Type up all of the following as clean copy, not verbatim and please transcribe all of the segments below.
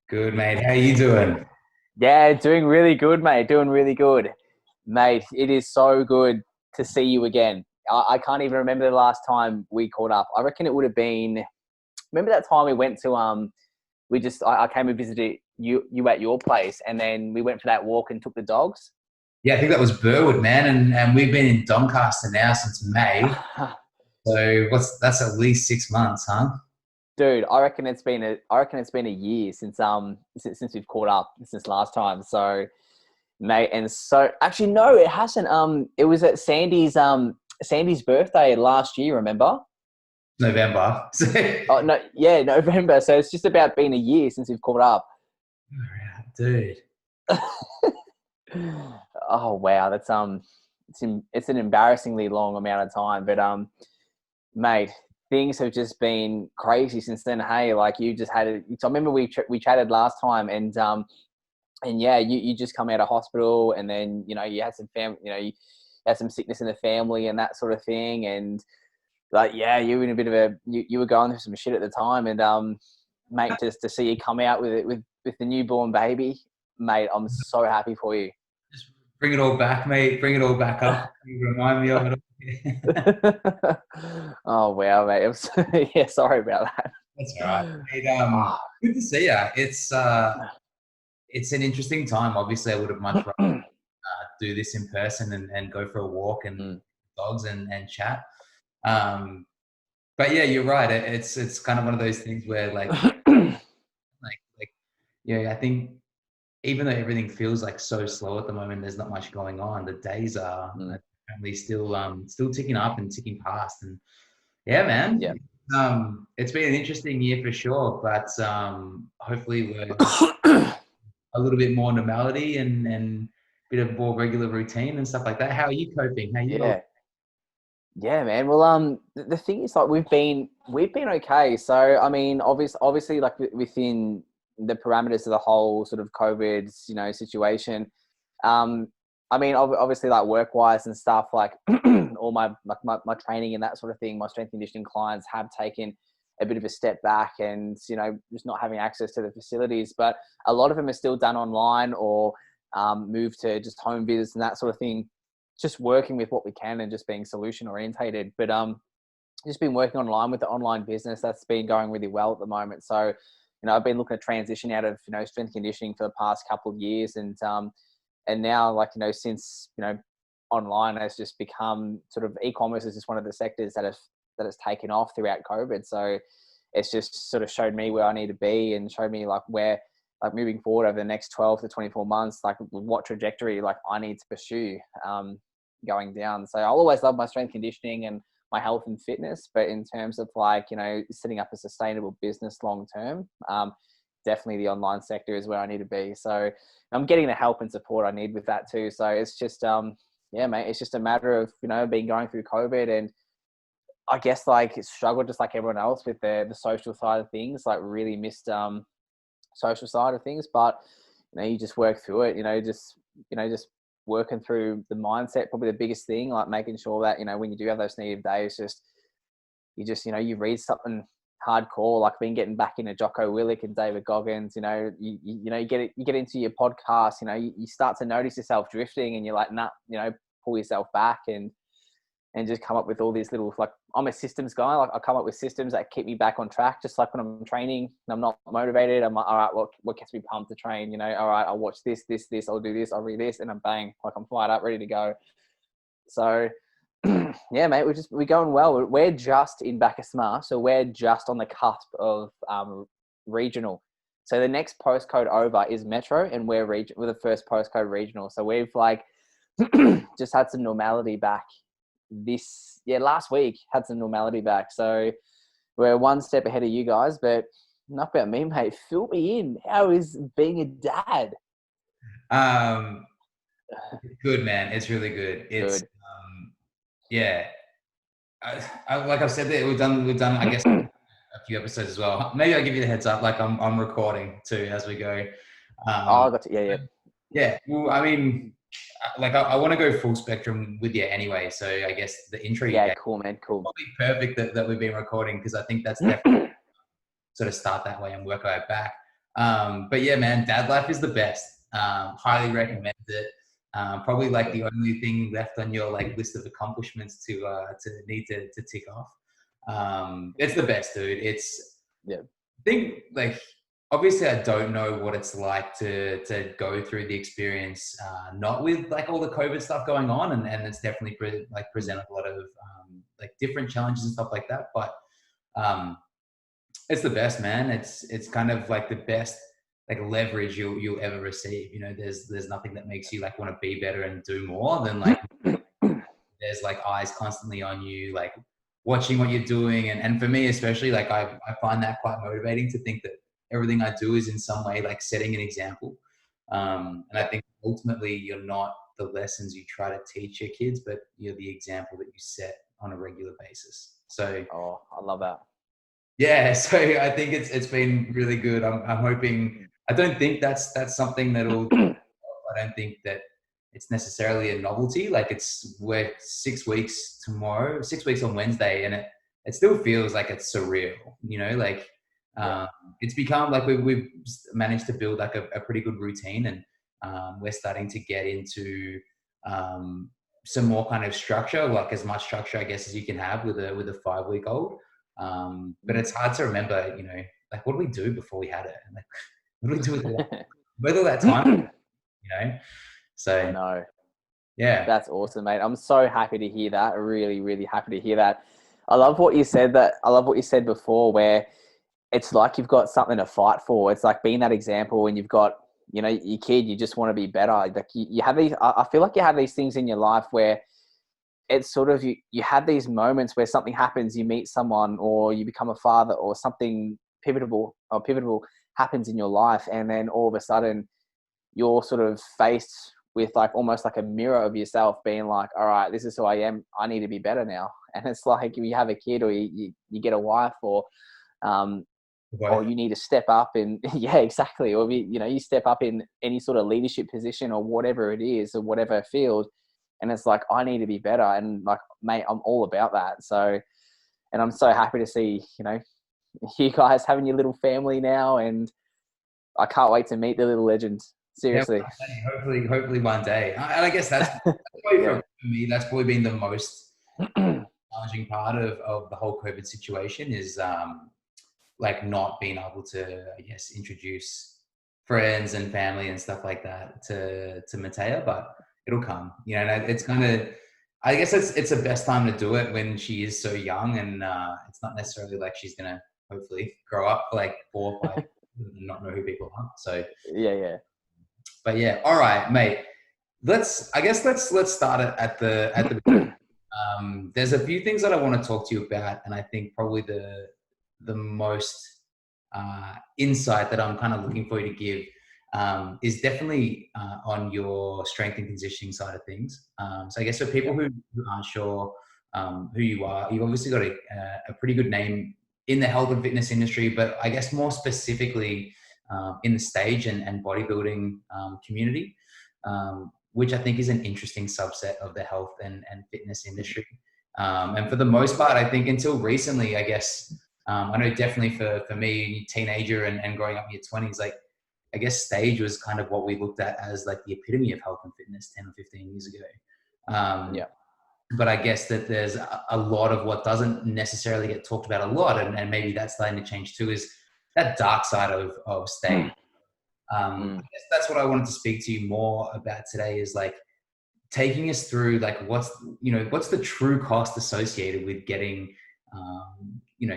Good, mate. How you doing? Yeah, doing really good, mate. Doing really good, mate. It is so good to see you again. I can't even remember the last time we caught up. I reckon it would have been. Remember that time we went to I came and visited you at your place, and then we went for that walk and took the dogs. Yeah, I think that was Burwood, man, and we've been in Doncaster now since May. So that's at least 6 months, huh? Dude, I reckon it's been a year since we've caught up since last time. So mate, and so actually no, it hasn't. It was at Sandy's birthday last year. Remember? November. Oh no, yeah, November. So it's just about been a year since we've caught up. Dude. Oh wow, it's an embarrassingly long amount of time. But mate, things have just been crazy since then. Hey, like you just had it. So I remember we chatted last time, and yeah, you just come out of hospital, and then you had some you had some sickness in the family and that sort of thing, and like yeah, you were in a bit of you were going through some shit at the time, and mate, just to see you come out with it with the newborn baby, mate, I'm so happy for you. Just bring it all back, mate. Bring it all back up. You remind me of it all. Oh wow, mate. Yeah, sorry about that. That's all right. Mate, Oh. good to see you. It's an interesting time. Obviously, I would have much rather do this in person and go for a walk and Mm. dogs and chat. Um, but yeah, you're right. It's kind of one of those things where like yeah, I think even though everything feels like so slow at the moment, there's not much going on. The days are Mm. apparently still ticking up and ticking past. And yeah, man, Yeah. it's been an interesting year for sure. But hopefully we're a little bit more normality and bit of more regular routine and stuff like that. How are you coping? How are you? Yeah. Yeah, man. Well, the thing is, like, we've been okay. So, I mean, obviously, like within the parameters of the whole sort of COVID, situation. Um, I mean, obviously, like work wise and stuff, like all my training and that sort of thing, my strength and conditioning clients have taken a bit of a step back, and just not having access to the facilities. But a lot of them are still done online or moved to just home visits and that sort of thing, just working with what we can and just being solution orientated. But just been working online with the online business. That's been going really well at the moment. So, I've been looking to transition out of, strength conditioning for the past couple of years. And now, like, since, online has just become sort of, e-commerce is just one of the sectors that has taken off throughout COVID. So it's just sort of showed me where I need to be and showed me like where, like moving forward over the next 12 to 24 months, like what trajectory like I need to pursue going down. So I'll always love my strength conditioning and my health and fitness, but in terms of like, setting up a sustainable business long term, definitely the online sector is where I need to be. So I'm getting the help and support I need with that too. So it's just, yeah, mate, it's just a matter of, being going through COVID, and I guess like struggled just like everyone else with the social side of things, like really missed social side of things. But you just work through it, just working through the mindset, probably the biggest thing, like making sure that, when you do have those negative days, you read something hardcore, like been getting back into Jocko Willick and David Goggins, you get into your podcast, you start to notice yourself drifting, and you're like, nah, pull yourself back and just come up with all these little, like, I'm a systems guy. Like I come up with systems that keep me back on track. Just like when I'm training and I'm not motivated, I'm like, all right, what gets me pumped to train? All right, I'll watch this, I'll do this, I'll read this, and I'm bang, like I'm fired up, ready to go. So yeah, mate, we're going well. We're just in Bacchusma, so we're just on the cusp of regional. So the next postcode over is Metro, and we're the first postcode regional. So we've like just had some normality back last week, had some normality back. So we're one step ahead of you guys, but enough about me, mate. Fill me in. How is being a dad? Um, Good, man. It's really good. It's Good. yeah. Like I've said, that we've done. I guess a few episodes as well. Maybe I'll give you the heads up. Like I'm recording too as we go. Oh, Um, I got to, yeah. yeah. Well, I mean, like I want to go full spectrum with you anyway. So I guess the intro you Yeah, gave cool, man. Cool. probably perfect that we've been recording, because I think that's definitely sort of start that way and work our way back. But yeah, man, dad life is the best. Highly recommend it. Probably like the only thing left on your like list of accomplishments to need to tick off. It's the best, dude. It's Yeah. I think like obviously I don't know what it's like to go through the experience, not with like all the COVID stuff going on, and it's definitely present a lot of like different challenges and stuff like that. But um, it's the best, man. It's kind of like the best like leverage you'll ever receive. You know, there's nothing that makes you like want to be better and do more than like there's like eyes constantly on you, like watching what you're doing. And for me, especially, like I find that quite motivating to think that everything I do is in some way like setting an example. And I think ultimately you're not the lessons you try to teach your kids, but you're the example that you set on a regular basis. So Oh, I love that. yeah, so I think it's been really good. I'm hoping. I don't think that's something that'll. I don't think that it's necessarily a novelty. Like we're 6 weeks tomorrow, 6 weeks on Wednesday, and it still feels like it's surreal. You know, like it's become like we've managed to build like a pretty good routine, and we're starting to get into some more kind of structure, like as much structure, I guess, as you can have with a 5 week old. But it's hard to remember, you know, like what do we do before we had it? And like, what do we do with all that time? You know, I so know. yeah, That's awesome, mate. I'm so happy to hear that. Really, really happy to hear that. I love what you said before, where it's like you've got something to fight for. It's like being that example when you've got, you know, your kid, you just want to be better. Like you have these, I feel like you have these things in your life where it's sort of, you have these moments where something happens, you meet someone or you become a father or something pivotal happens in your life. And then all of a sudden you're sort of faced with like almost like a mirror of yourself being like, all right, this is who I am. I need to be better now. And it's like if you have a kid or you get a wife um, or you need to step up and yeah, exactly. Or you step up in any sort of leadership position or whatever it is or whatever field. And it's like, I need to be better. And like, mate, I'm all about that. So, and I'm so happy to see, you guys having your little family now. And I can't wait to meet the little legends. yeah. Seriously. Hopefully one day. And I guess that's probably Yeah. for me. That's probably been the most challenging part of the whole COVID situation is like not being able to, I guess, introduce friends and family and stuff like that to Matea, but it'll come. You know, and it's kind of, I guess it's the best time to do it when she is so young, and it's not necessarily like she's gonna hopefully grow up like 4 or 5 and not know who people are. So, Yeah. but yeah, all right, mate. Let's start it at the there's a few things that I want to talk to you about, and I think probably the most insight that I'm kind of looking for you to give is definitely on your strength and conditioning side of things. So I guess for people who aren't sure who you are, you've obviously got a pretty good name in the health and fitness industry, but I guess more specifically in the stage and bodybuilding community, which I think is an interesting subset of the health and fitness industry. And for the most part, I think until recently, I guess, I know definitely for me, teenager and growing up in your 20s, like, I guess stage was kind of what we looked at as like the epitome of health and fitness 10 or 15 years ago. Yeah. But I guess that there's a lot of what doesn't necessarily get talked about a lot, and maybe that's starting to change too, is that dark side of stage. I guess that's what I wanted to speak to you more about today is like taking us through like what's the true cost associated with getting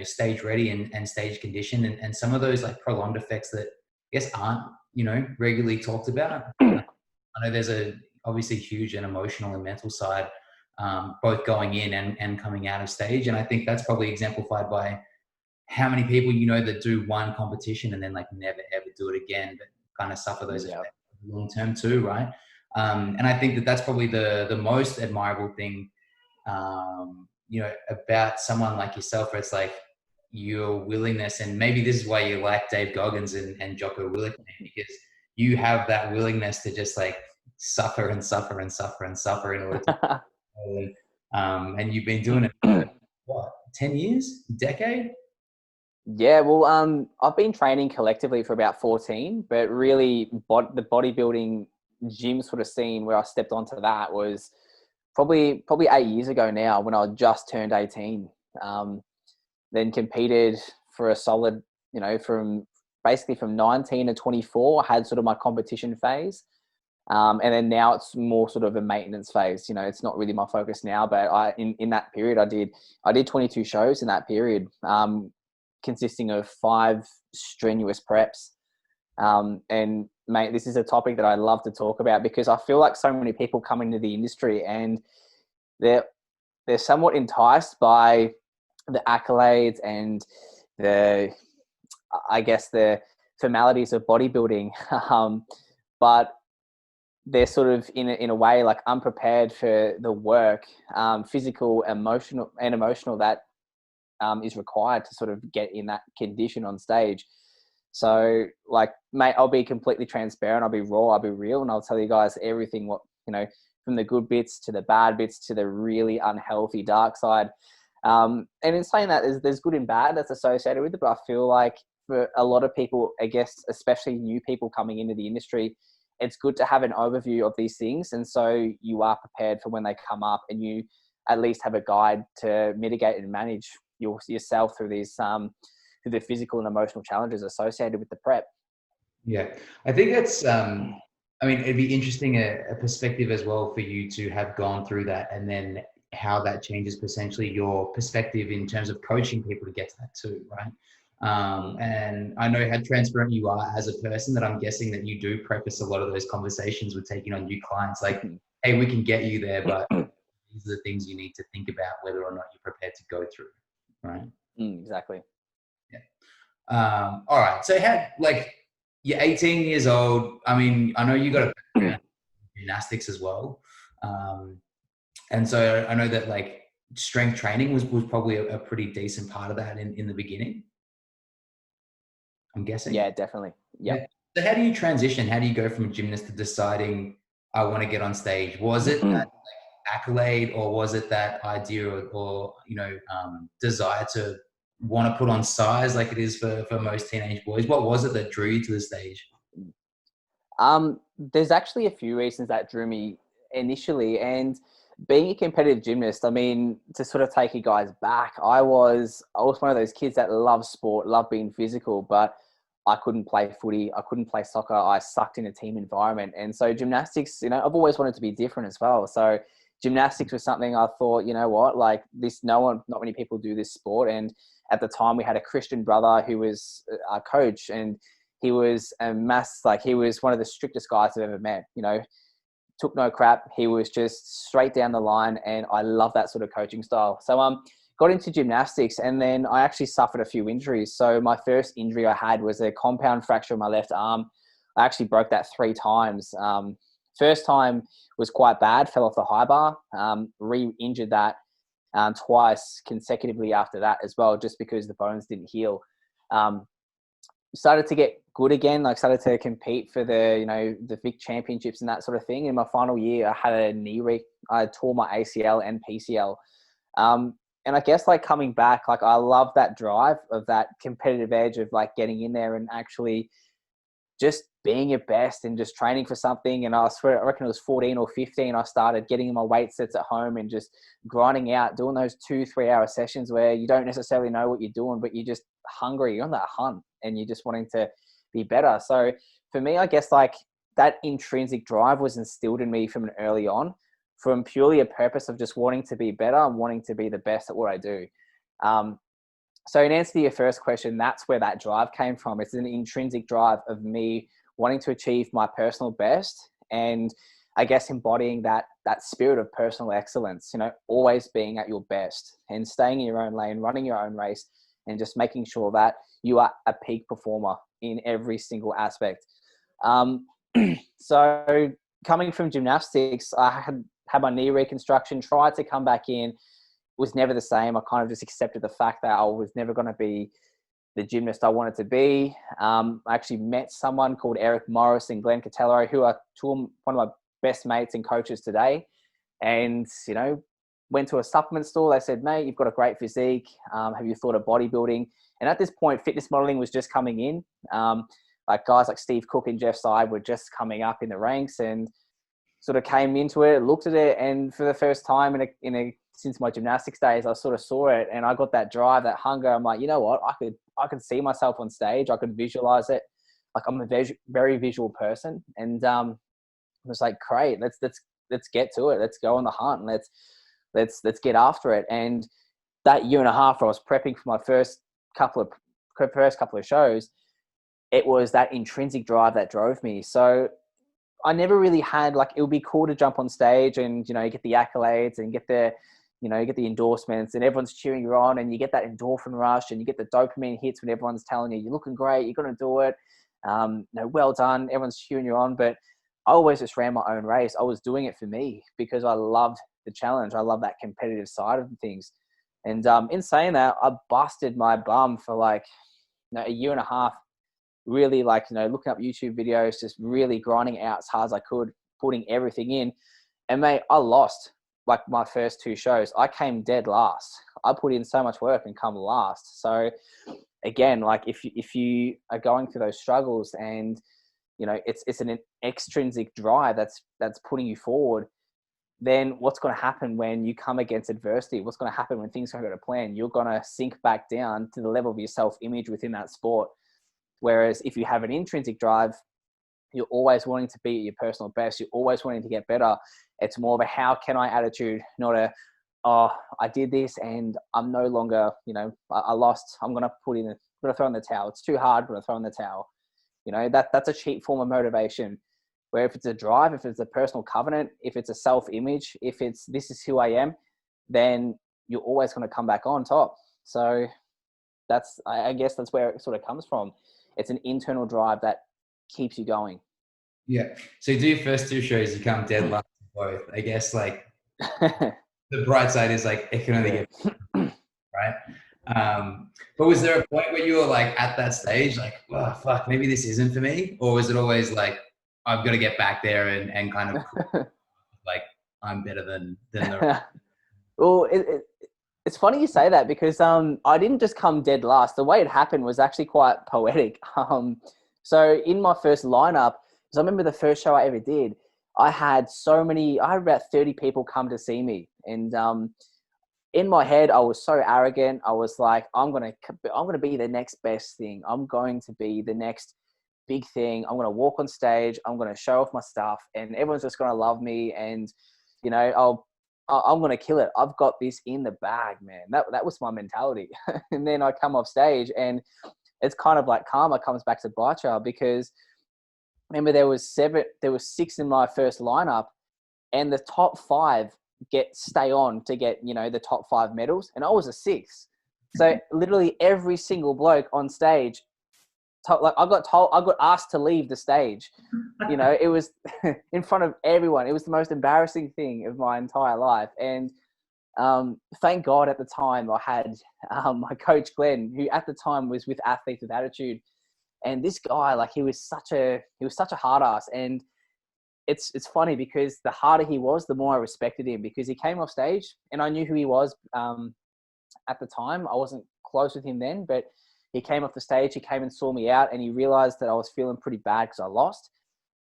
stage ready and stage condition and some of those like prolonged effects that I guess aren't regularly talked about. I know there's a obviously huge and emotional and mental side, both going in and coming out of stage, and I think that's probably exemplified by how many people that do one competition and then like never ever do it again, but kind of suffer those effects long term too, right? And I think that that's probably the most admirable thing, about someone like yourself, where it's like your willingness, and maybe this is why you like Dave Goggins and Jocko Willink, because you have that willingness to just like suffer and suffer and suffer and suffer in order to, and you've been doing it for what, 10 years, decade? Yeah, well, I've been training collectively for about 14, but really the bodybuilding gym sort of scene where I stepped onto that was probably 8 years ago now, when I just turned 18. Um, then competed for a solid, from basically from 19 to 24, I had sort of my competition phase. And then now it's more sort of a maintenance phase. It's not really my focus now, but in that period, I did 22 shows in that period, consisting of 5 strenuous preps. And mate, this is a topic that I love to talk about, because I feel like so many people come into the industry and they're they're somewhat enticed by the accolades and the, I guess, the formalities of bodybuilding. But they're sort of in a way like unprepared for the work, physical, emotional that is required to sort of get in that condition on stage. So, like, mate, I'll be completely transparent. I'll be raw. I'll be real, and I'll tell you guys everything. From the good bits to the bad bits to the really unhealthy dark side. And in saying that, there's good and bad that's associated with it. But I feel like for a lot of people, I guess, especially new people coming into the industry, it's good to have an overview of these things, and so you are prepared for when they come up, and you at least have a guide to mitigate and manage yourself through these through the physical and emotional challenges associated with the prep. Yeah, I think that's. I mean, it'd be interesting a perspective as well for you to have gone through that, and then how that changes potentially your perspective in terms of coaching people to get to that too, right? And I know how transparent you are as a person, that I'm guessing that you do preface a lot of those conversations with taking on new clients, like, hey, we can get you there, but these are the things you need to think about whether or not you're prepared to go through, right? Exactly. Yeah. All right. So like, you're 18 years old. I mean, I know you got a background in gymnastics as well. And so I know that like strength training was probably a pretty decent part of that in the beginning, I'm guessing. Yeah, definitely. Yeah. Yep. So how do you transition? How do you go from gymnast to deciding I want to get on stage? Was it that accolade, or was it that idea or desire to want to put on size like it is for most teenage boys? What was it that drew you to the stage? There's actually a few reasons that drew me initially, and being a competitive gymnast, I mean, to sort of take you guys back, I was one of those kids that loved sport, loved being physical, but I couldn't play footy, I couldn't play soccer, I sucked in a team environment. And so gymnastics, I've always wanted to be different as well. So gymnastics was something I thought, you know what, like this, not many people do this sport. And at the time we had a Christian brother who was our coach, and he was he was one of the strictest guys I've ever met, took no crap. He was just straight down the line, and I love that sort of coaching style. So got into gymnastics, and then I actually suffered a few injuries. So my first injury I had was a compound fracture of my left arm. I actually broke that 3 times. First time was quite bad, fell off the high bar, re-injured that twice consecutively after that as well, just because the bones didn't heal. Started to get good again, like started to compete for the Vic championships and that sort of thing. In my final year, I had a I tore my ACL and PCL. And I guess like coming back, like I love that drive of that competitive edge of like getting in there and actually just being your best and just training for something. And I reckon it was 14 or 15, I started getting in my weight sets at home and just grinding out, doing those 2-3 hour sessions where you don't necessarily know what you're doing, but you're just hungry, you're on that hunt and you're just wanting to be better. So for me, I guess like that intrinsic drive was instilled in me from an early on, from purely a purpose of just wanting to be better and wanting to be the best at what I do. So in answer to your first question, that's where that drive came from. It's an intrinsic drive of me wanting to achieve my personal best, and I guess embodying that spirit of personal excellence, always being at your best and staying in your own lane, running your own race, and just making sure that you are a peak performer in every single aspect. So coming from gymnastics, I had my knee reconstruction, tried to come back in, was never the same. I kind of just accepted the fact that I was never going to be the gymnast I wanted to be. I actually met someone called Eric Morris and Glenn Catello, who are one of my best mates and coaches today. And, went to a supplement store. They said, mate, you've got a great physique. Have you thought of bodybuilding? And at this point, fitness modeling was just coming in. Like guys like Steve Cook and Jeff Side were just coming up in the ranks, and sort of came into it, looked at it, and for the first time since my gymnastics days, I sort of saw it, and I got that drive, that hunger. I'm like, you know what? I could see myself on stage. I could visualize it. Like I'm a very visual person, and I was like, great, let's get to it. Let's go on the hunt, and let's get after it. And that year and a half, I was prepping for my first couple of shows. It was that intrinsic drive that drove me. So I never really had, like, it would be cool to jump on stage and, you know, get the accolades and get the endorsements and everyone's cheering you on, and you get that endorphin rush and you get the dopamine hits when everyone's telling you, you're looking great, you're going to do it. Well done. Everyone's cheering you on. But I always just ran my own race. I was doing it for me because I loved the challenge. I love that competitive side of things. And in saying that, I busted my bum for like, a year and a half, really, like, looking up YouTube videos, just really grinding out as hard as I could, putting everything in. And mate, I lost like my first 2 shows. I came dead last. I put in so much work and come last. So again, like if you are going through those struggles and, it's an extrinsic drive that's putting you forward, then what's going to happen when you come against adversity? What's going to happen when things don't go to plan? You're going to sink back down to the level of your self-image within that sport. Whereas if you have an intrinsic drive, you're always wanting to be at your personal best. You're always wanting to get better. It's more of a how can I attitude, not a, oh, I did this and I'm no longer, I lost. I'm going to throw in the towel. It's too hard. I'm going to throw in the towel. That's a cheap form of motivation. Where if it's a drive, if it's a personal covenant, if it's a self-image, if it's this is who I am, then you're always going to come back on top. So I guess that's where it sort of comes from. It's an internal drive that keeps you going. Yeah. So you do your first 2 shows, you come dead last both. I guess like the bright side is like it can only get right. But was there a point where you were like at that stage, like, oh fuck, maybe this isn't for me? Or was it always like, I've got to get back there and kind of like I'm better than the Well, it's funny you say that because I didn't just come dead last. The way it happened was actually quite poetic. So in my first lineup, because I remember the first show I ever did, I had about 30 people come to see me. And in my head, I was so arrogant. I was like, I'm going to be the next best thing. I'm going to be the next big thing. I'm going to walk on stage. I'm going to show off my stuff and everyone's just going to love me. And, I'm going to kill it. I've got this in the bag, man. That was my mentality. And then I come off stage and it's kind of like karma comes back to bite you, because remember there was 6 in my first lineup and the top 5 stay on to get, the top 5 medals. And I was a 6th. So literally every single bloke on stage, I got asked to leave the stage. It was in front of everyone. It was the most embarrassing thing of my entire life. And thank God at the time I had my coach Glenn, who at the time was with Athletes with Attitude. And this guy, like, he was such a hard ass. And it's funny because the harder he was, the more I respected him, because he came off stage and I knew who he was at the time. I wasn't close with him then, but he came off the stage, he came and saw me out, and he realized that I was feeling pretty bad because I lost.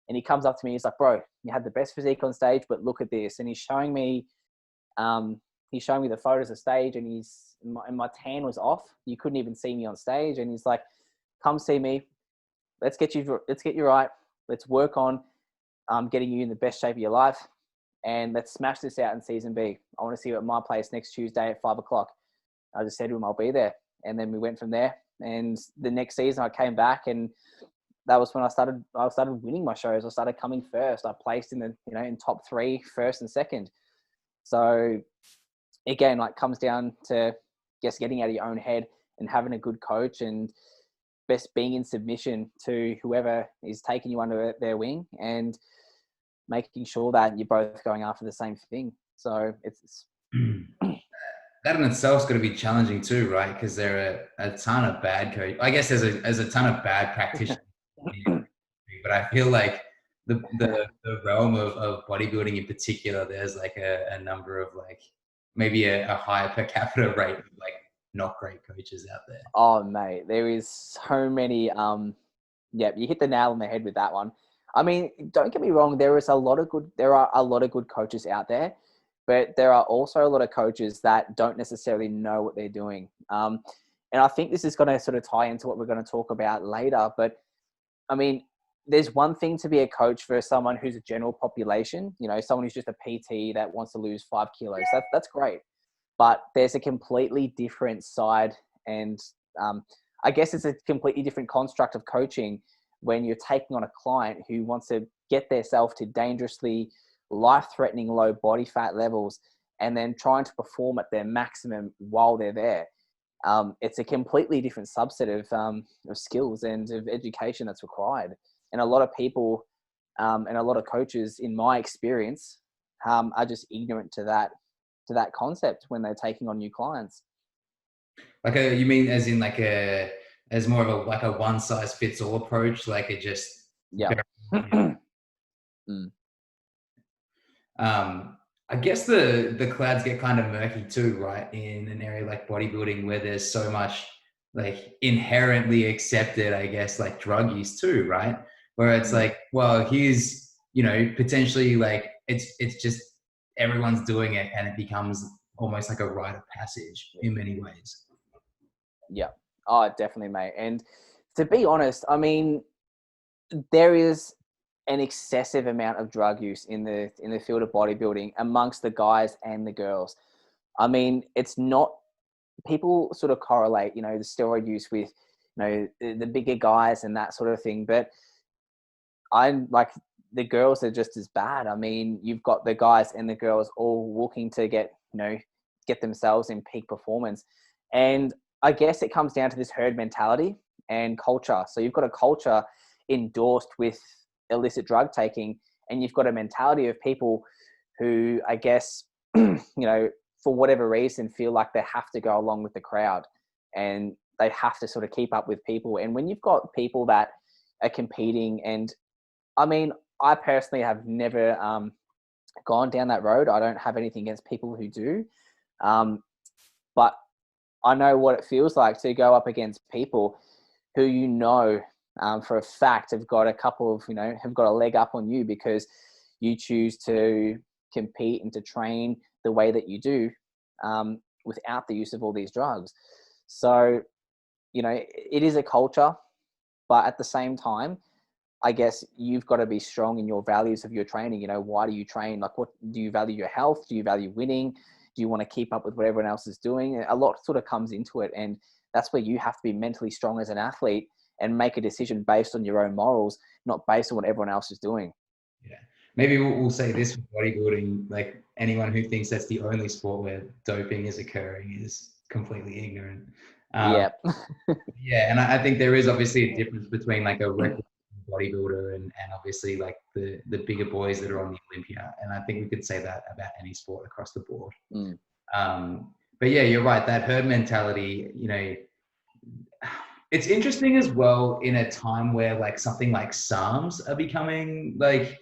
And he comes up to me, he's like, bro, you had the best physique on stage, but look at this. And he's showing me the photos of stage, and my tan was off. You couldn't even see me on stage. And he's like, come see me. Let's get you right. Let's work on getting you in the best shape of your life. And let's smash this out in season B. I want to see you at my place next Tuesday at 5:00. I just said to him, I'll be there. And then we went from there. And the next season I came back, and that was when I started winning my shows. I started coming first. I placed in in top 3, first and second. So again, like, comes down to just getting out of your own head and having a good coach, and best being in submission to whoever is taking you under their wing, and making sure that you're both going after the same thing. So it's that in itself is going to be challenging too, right? Because there are a ton of bad coaches. I guess there's a ton of bad practitioners, but I feel like the realm of bodybuilding in particular, there's like a number of like maybe a higher per capita rate of like not great coaches out there. Oh, mate, there is so many. Yeah, you hit the nail on the head with that one. I mean, don't get me wrong. There are a lot of good coaches out there, but there are also a lot of coaches that don't necessarily know what they're doing. And I think this is going to sort of tie into what we're going to talk about later. But I mean, there's one thing to be a coach for someone who's a general population, someone who's just a PT that wants to lose 5 kilos. That's great. But there's a completely different side, and I guess it's a completely different construct of coaching when you're taking on a client who wants to get themselves to dangerously life-threatening low body fat levels and then trying to perform at their maximum while they're there. It's a completely different subset of skills and of education that's required. And a lot of people and a lot of coaches, in my experience, are just ignorant to that concept when they're taking on new clients. Like you mean as in like as more of a one size fits all approach, like it just I guess the clouds get kind of murky too, right? In an area like bodybuilding where there's so much like inherently accepted, I guess, like drug use too, right? Where it's like, well, here's, potentially like it's just everyone's doing it and it becomes almost like a rite of passage in many ways. Yeah. Oh, definitely, mate. And to be honest, I mean, there is an excessive amount of drug use in the field of bodybuilding amongst the guys and the girls. I mean, it's not, people sort of correlate, the steroid use with, the bigger guys and that sort of thing. But I'm like, the girls are just as bad. I mean, you've got the guys and the girls all looking to get themselves in peak performance. And I guess it comes down to this herd mentality and culture. So you've got a culture endorsed with illicit drug taking, and you've got a mentality of people who, I guess, for whatever reason, feel like they have to go along with the crowd and they have to sort of keep up with people. And when you've got people that are competing, and I mean, I personally have never gone down that road. I don't have anything against people who do. But I know what it feels like to go up against people who for a fact have got a couple of, have got a leg up on you because you choose to compete and to train the way that you do without the use of all these drugs. So, it is a culture, but at the same time, I guess you've got to be strong in your values of your training. Why do you train? Like, what do you value? Your health? Do you value winning? Do you want to keep up with what everyone else is doing? A lot sort of comes into it. And that's where you have to be mentally strong as an athlete and make a decision based on your own morals, not based on what everyone else is doing. Yeah. Maybe we'll say this with bodybuilding, like anyone who thinks that's the only sport where doping is occurring is completely ignorant. Yeah. Yeah. And I think there is obviously a difference between like a recreational bodybuilder and obviously like the bigger boys that are on the Olympia. And I think we could say that about any sport across the board. But yeah, you're right. That herd mentality, it's interesting as well in a time where like something like SARMs are becoming like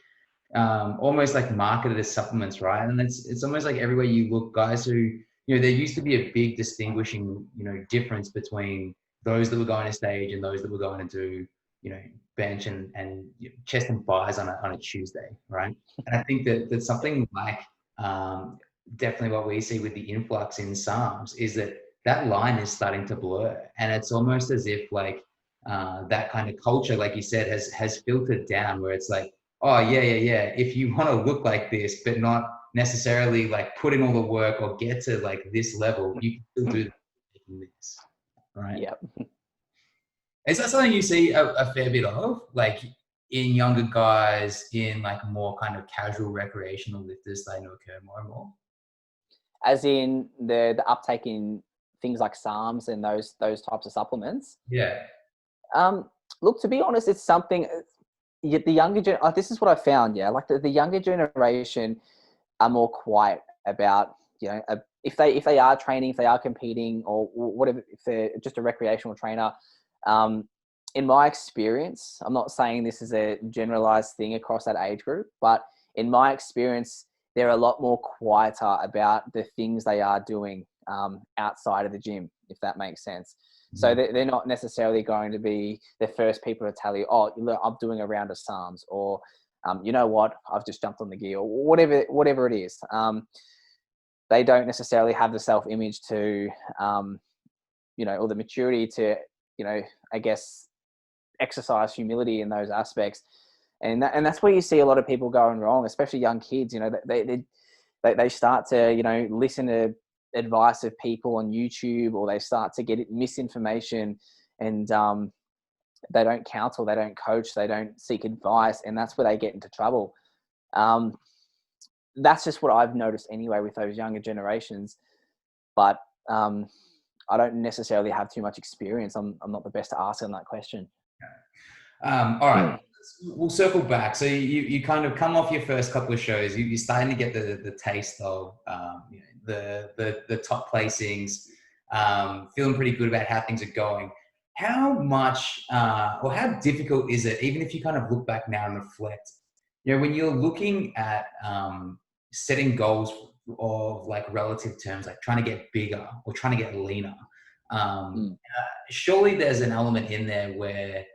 almost like marketed as supplements, right? And it's almost like everywhere you look, guys who, there used to be a big distinguishing, difference between those that were going to stage and those that were going to do, bench and chest and thighs on a Tuesday, right? And I think that something like definitely what we see with the influx in SARMs is that line is starting to blur, and it's almost as if like that kind of culture, like you said, has filtered down where it's like, oh yeah, if you want to look like this but not necessarily like put in all the work or get to like this level, you can still do this, right? Yep. Is that something you see a fair bit of, like in younger guys, in like more kind of casual recreational lifters starting to occur more and more? As in the uptake in things like SARMs and those types of supplements? Yeah. Look, to be honest, it's something, the younger this is what I found. Yeah. Like the younger generation are more quiet about, if they are training, if they are competing or whatever, if they're just a recreational trainer. In my experience, I'm not saying this is a generalized thing across that age group, but in my experience, they're a lot more quieter about the things they are doing outside of the gym, if that makes sense. So they're not necessarily going to be the first people to tell you, oh, look, I'm doing a round of SARMs, or you know what, I've just jumped on the gear, or whatever it is. They don't necessarily have the self-image to, or the maturity to, I guess, exercise humility in those aspects. And that's where you see a lot of people going wrong, especially young kids. They start to, listen to advice of people on YouTube, or they start to get misinformation, and they don't counsel, they don't coach, they don't seek advice, and that's where they get into trouble. That's just what I've noticed anyway with those younger generations. But I don't necessarily have too much experience. I'm not the best to ask on that question. All right, we'll circle back. So you kind of come off your first couple of shows. You're starting to get the taste of the top placings, feeling pretty good about how things are going. How much or how difficult is it, even if you kind of look back now and reflect, when you're looking at setting goals of like relative terms, like trying to get bigger or trying to get leaner, surely there's an element in there where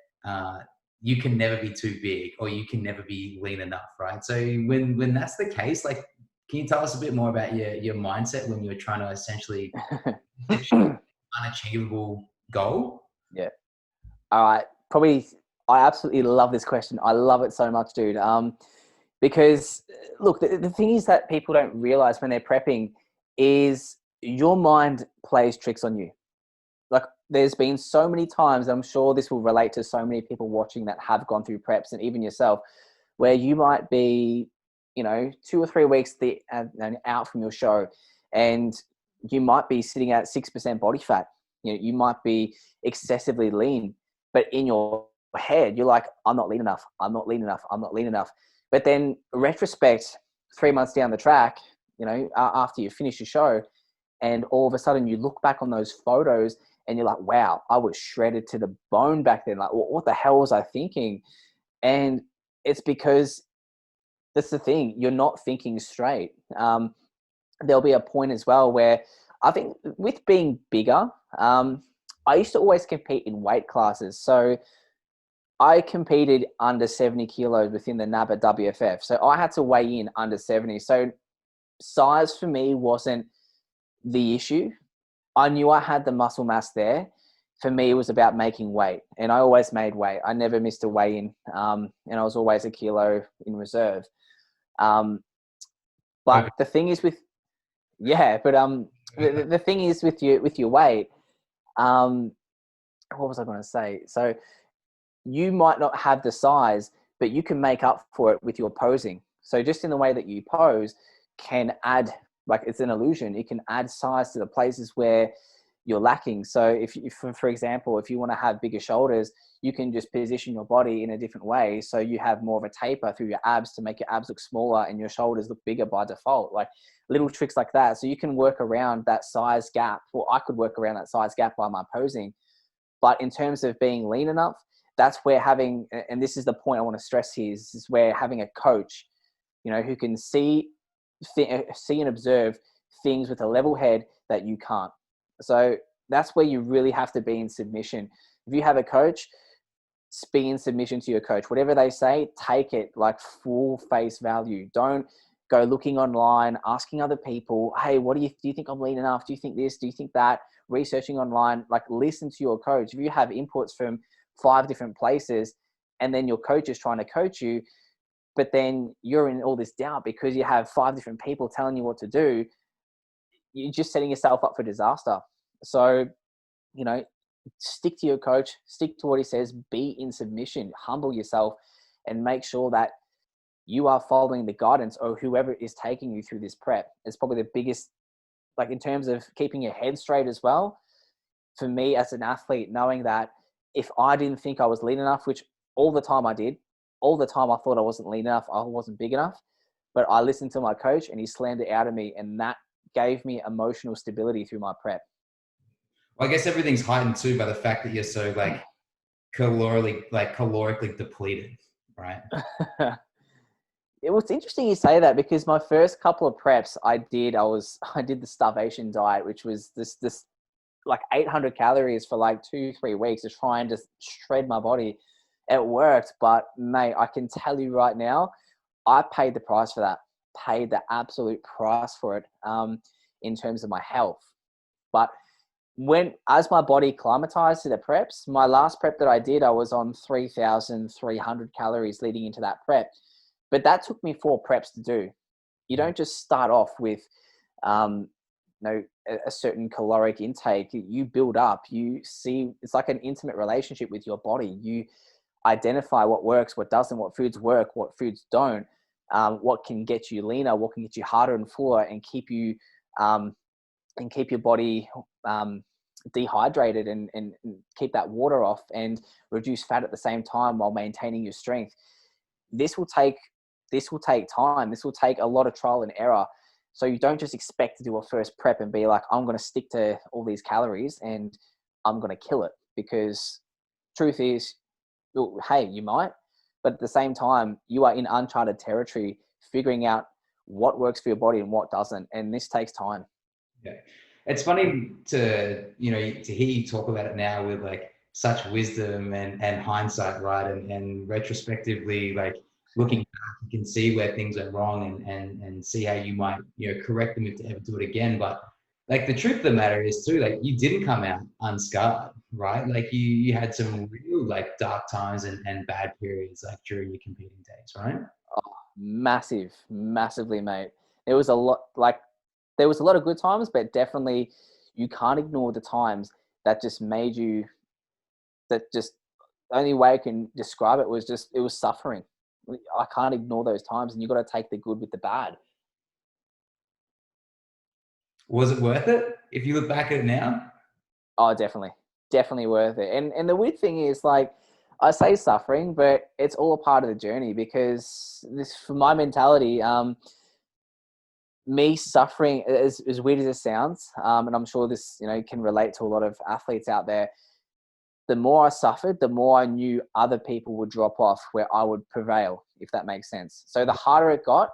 you can never be too big, or you can never be lean enough, right? So when that's the case, like, can you tell us a bit more about your mindset when you're trying to essentially achieve an unachievable goal? Yeah. All right. Probably, I absolutely love this question. I love it so much, dude. Because look, the thing is that people don't realize when they're prepping is your mind plays tricks on you. Like, there's been so many times, I'm sure this will relate to so many people watching that have gone through preps, and even yourself, where you might be, 2 or 3 weeks out from your show, and you might be sitting at 6% body fat. You might be excessively lean, but in your head, you're like, I'm not lean enough. I'm not lean enough. I'm not lean enough. But then retrospect, 3 months down the track, after you finish your show, and all of a sudden you look back on those photos and you're like, wow, I was shredded to the bone back then. Like, what the hell was I thinking? And it's because that's the thing. You're not thinking straight. There'll be a point as well where I think with being bigger, I used to always compete in weight classes. So I competed under 70 kilos within the NABBA WFF. So I had to weigh in under 70. So size for me wasn't the issue. I knew I had the muscle mass there. For me, it was about making weight, and I always made weight. I never missed a weigh-in, and I was always a kilo in reserve. But the thing is with, the thing is with your weight, what was I going to say? So you might not have the size, but you can make up for it with your posing. So just in the way that you pose can add, like, it's an illusion. It can add size to the places where you're lacking. So if for example, if you want to have bigger shoulders, you can just position your body in a different way. So you have more of a taper through your abs to make your abs look smaller and your shoulders look bigger by default, like little tricks like that. So you can work around that size gap, or I could work around that size gap by my posing. But in terms of being lean enough, that's where having, and this is the point I want to stress here, is where having a coach, who can see and observe things with a level head that you can't. So that's where you really have to be in submission. If you have a coach, be in submission to your coach. Whatever they say, take it like full face value. Don't go looking online, asking other people, hey, do you think I'm lean enough? Do you think this? Do you think that? Researching online, like, listen to your coach. If you have inputs from 5 different places, and then your coach is trying to coach you, but then you're in all this doubt because you have 5 different people telling you what to do, you're just setting yourself up for disaster. So, stick to your coach, stick to what he says, be in submission, humble yourself, and make sure that you are following the guidance of whoever is taking you through this prep. It's probably the biggest, like, in terms of keeping your head straight as well. For me as an athlete, knowing that if I didn't think I was lean enough, which all the time I did, all the time I thought I wasn't lean enough, I wasn't big enough, but I listened to my coach and he slammed it out of me, and that gave me emotional stability through my prep. Well, I guess everything's heightened too by the fact that you're so calorically depleted, right? It was interesting you say that, because my first couple of preps I did the Starvation Diet, which was this like 800 calories for like 2-3 weeks to try and just shred my body. It worked, but mate, I can tell you right now, I paid the price for that. Paid the absolute price for it, in terms of my health. But as my body acclimatized to the preps, my last prep that I did, I was on 3,300 calories leading into that prep. But that took me 4 preps to do. You don't just start off with, a certain caloric intake. You build up. You see, it's like an intimate relationship with your body. You identify what works, what doesn't, what foods work, what foods don't, what can get you leaner, what can get you harder and fuller, and keep you keep your body dehydrated and keep that water off and reduce fat at the same time while maintaining your strength. This will take time. This will take a lot of trial and error. So you don't just expect to do a first prep and be like, I'm going to stick to all these calories and I'm going to kill it. Because truth is, hey, you might, but at the same time, you are in uncharted territory, figuring out what works for your body and what doesn't. And this takes time. Yeah. It's funny to hear you talk about it now with like such wisdom and hindsight, right? And retrospectively, like looking back, you can see where things went wrong and see how you might, correct them if to ever do it again. But like the truth of the matter is too, like you didn't come out unscarred, right? Like you had some real like dark times and bad periods like during your competing days, right? Oh, massively, mate. There was a lot of good times, but definitely you can't ignore the times that just made you, the only way I can describe it was it was suffering. I can't ignore those times, and you got to take the good with the bad. Was it worth it if you look back at it now? Oh, definitely worth it. And the weird thing is, like, I say suffering, but it's all a part of the journey, because this, for my mentality, me suffering, as weird as it sounds, and I'm sure this, can relate to a lot of athletes out there. The more I suffered, the more I knew other people would drop off where I would prevail, if that makes sense. So the harder it got,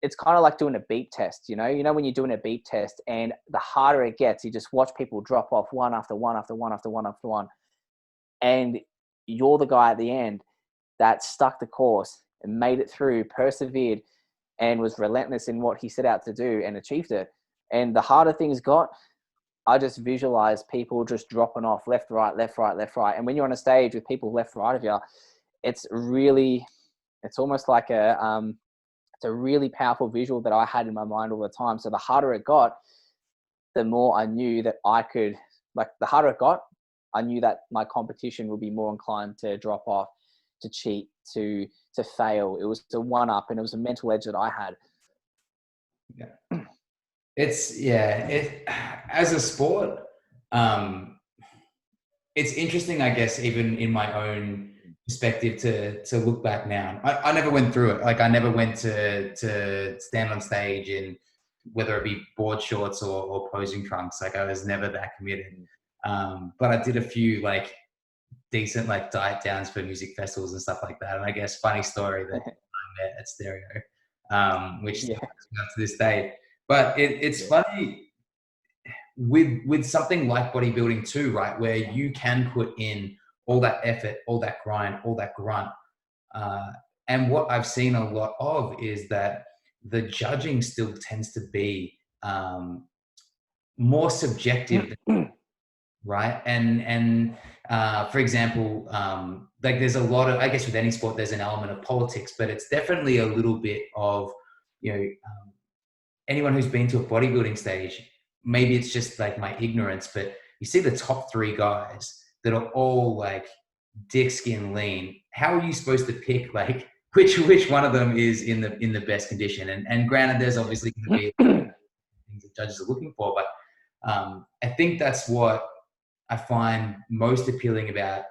it's kind of like doing a beep test, when you're doing a beep test and the harder it gets, you just watch people drop off one after one after one after one after one. And you're the guy at the end that stuck the course and made it through, persevered, and was relentless in what he set out to do and achieved it. And the harder things got, I just visualize people just dropping off left, right, left, right, left, right. And when you're on a stage with people left, right of you, it's almost like it's a really powerful visual that I had in my mind all the time. So the harder it got, the more I knew that the harder it got, I knew that my competition would be more inclined to drop off, to cheat, to fail. It was a one-up, and it was a mental edge that I had. Yeah. As a sport, it's interesting, I guess, even in my own perspective to look back now. I never went through it. Like I never went to stand on stage in whether it be board shorts or posing trunks. Like I was never that committed. But I did a few like decent like diet downs for music festivals and stuff like that. And I guess funny story that I met at Stereo, which still up to this day. But it's funny with something like bodybuilding too, right? Where you can put in all that effort, all that grind, all that grunt. And what I've seen a lot of is that the judging still tends to be more subjective, right? And for example, like there's a lot of, I guess with any sport, there's an element of politics, but it's definitely a little bit of, anyone who's been to a bodybuilding stage, maybe it's just like my ignorance, but you see the top 3 guys that are all like dick skin lean. How are you supposed to pick like which one of them is in the best condition? And granted, there's obviously going to be things that judges are looking for, but I think that's what I find most appealing about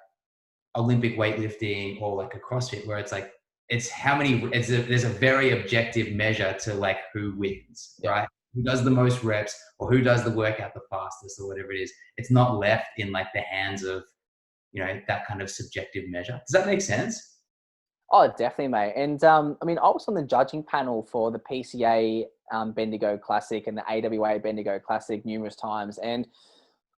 Olympic weightlifting or like a CrossFit, where it's like, it's how many, there's a very objective measure to like who wins, right? Who does the most reps or who does the workout the fastest or whatever it is. It's not left in like the hands of, that kind of subjective measure. Does that make sense? Oh, definitely, mate. And I mean, I was on the judging panel for the PCA Bendigo Classic and the AWA Bendigo Classic numerous times. And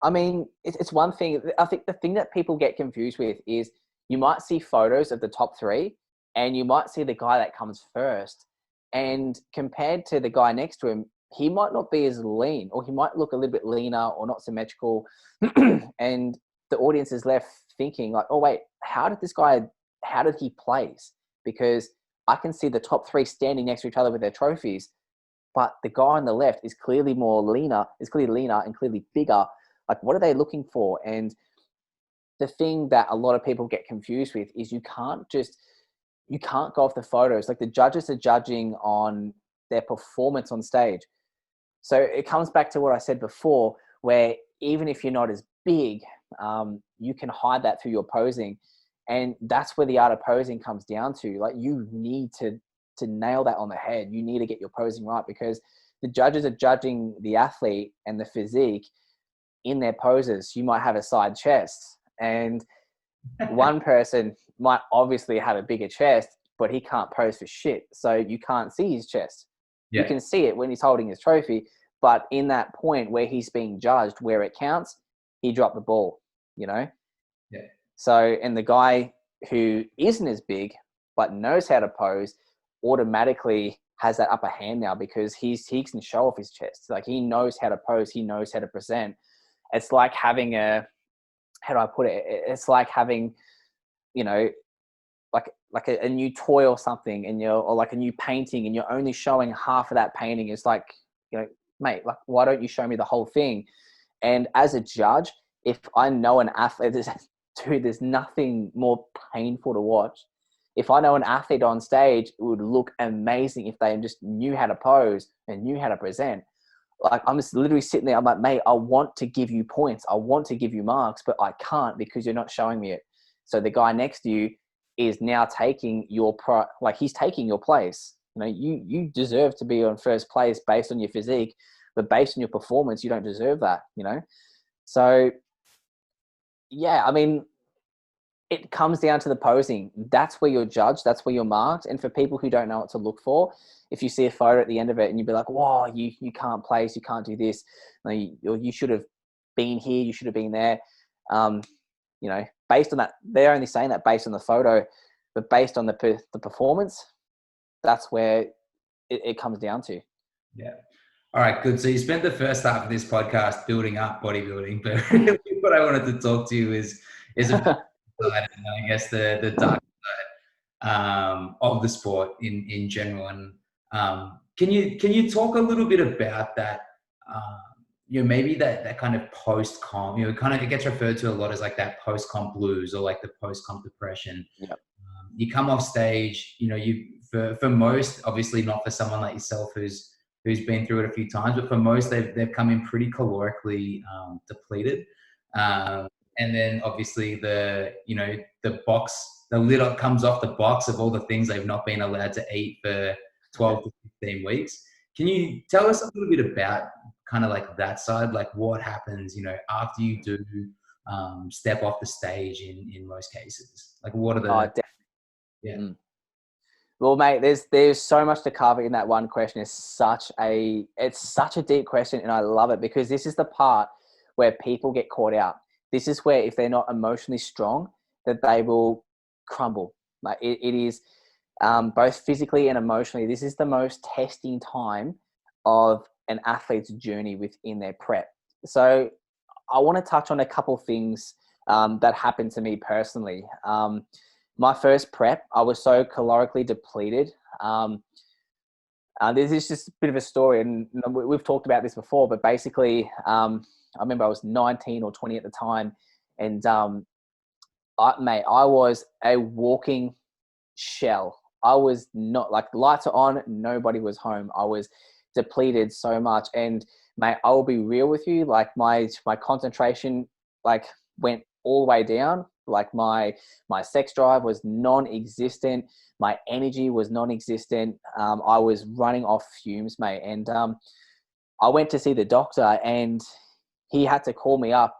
I mean, it's one thing. I think the thing that people get confused with is you might see photos of the top three and you might see the guy that comes first. And compared to the guy next to him, he might not be as lean, or he might look a little bit leaner or not symmetrical. And the audience is left thinking like, oh, wait, how did he place? Because I can see the top three standing next to each other with their trophies, but the guy on the left is clearly leaner and clearly bigger. Like, what are they looking for? And the thing that a lot of people get confused with is you can't go off the photos. Like, the judges are judging on their performance on stage. So it comes back to what I said before, where even if you're not as big, you can hide that through your posing. And that's where the art of posing comes down to. Like, you need to nail that on the head. You need to get your posing right, because the judges are judging the athlete and the physique in their poses. You might have a side chest, and one person might obviously have a bigger chest, but he can't pose for shit. So you can't see his chest. Yeah. You can see it when he's holding his trophy, but in that point where he's being judged, where it counts, he dropped the ball, you know? Yeah. So, and the guy who isn't as big but knows how to pose automatically has that upper hand now, because he can show off his chest. Like, he knows how to pose, he knows how to present. It's like having how do I put it? It's like having, you know, like a new toy or something, and or like a new painting, and you're only showing half of that painting. It's like, you know, mate, like, why don't you show me the whole thing? And as a judge, if I know an athlete, dude, there's nothing more painful to watch. If I know an athlete on stage, it would look amazing if they just knew how to pose and knew how to present. Like, I'm just literally sitting there. I'm like, mate, I want to give you points. I want to give you marks, but I can't because you're not showing me it. So the guy next to you is now taking he's taking your place. You know, you deserve to be on first place based on your physique, but based on your performance, you don't deserve that, you know? So yeah, I mean, it comes down to the posing. That's where you're judged. That's where you're marked. And for people who don't know what to look for, if you see a photo at the end of it and you'd be like, whoa, you can't place, you can't do this. You should have been here. You should have been there. You know, based on that, they're only saying that based on the photo, but based on the performance, that's where it comes down to. Yeah. All right, good. So you spent the first half of this podcast building up bodybuilding, but really what I wanted to talk to you is about I guess the dark side of the sport in general. And can you talk a little bit about that? You know, maybe that kind of post comp. You know, kind of it gets referred to a lot as like that post comp blues or like the post comp depression. Yep. You come off stage. You know, for most, obviously not for someone like yourself who's been through it a few times, but for most, they've come in pretty calorically depleted. And then obviously the lid comes off the box of all the things they've not been allowed to eat for 12 to 15 weeks. Can you tell us a little bit about kind of like that side, like what happens, you know, after you do step off the stage in most cases? Like, what are the... definitely. Yeah. Well, mate, there's so much to cover in that one question. It's such a deep question, and I love it, because this is the part where people get caught out. This is where, if they're not emotionally strong, that they will crumble. Like, it is both physically and emotionally. This is the most testing time of an athlete's journey within their prep. So I want to touch on a couple things that happened to me personally. My first prep, I was so calorically depleted. This is just a bit of a story, and we've talked about this before, but basically, I remember I was 19 or 20 at the time, and I was a walking shell. I was not, like, lights are on, nobody was home. I was depleted so much, and mate, I will be real with you. Like, my concentration, like, went all the way down. Like, my sex drive was non-existent. My energy was non-existent. I was running off fumes, mate. And I went to see the doctor, and he had to call me up.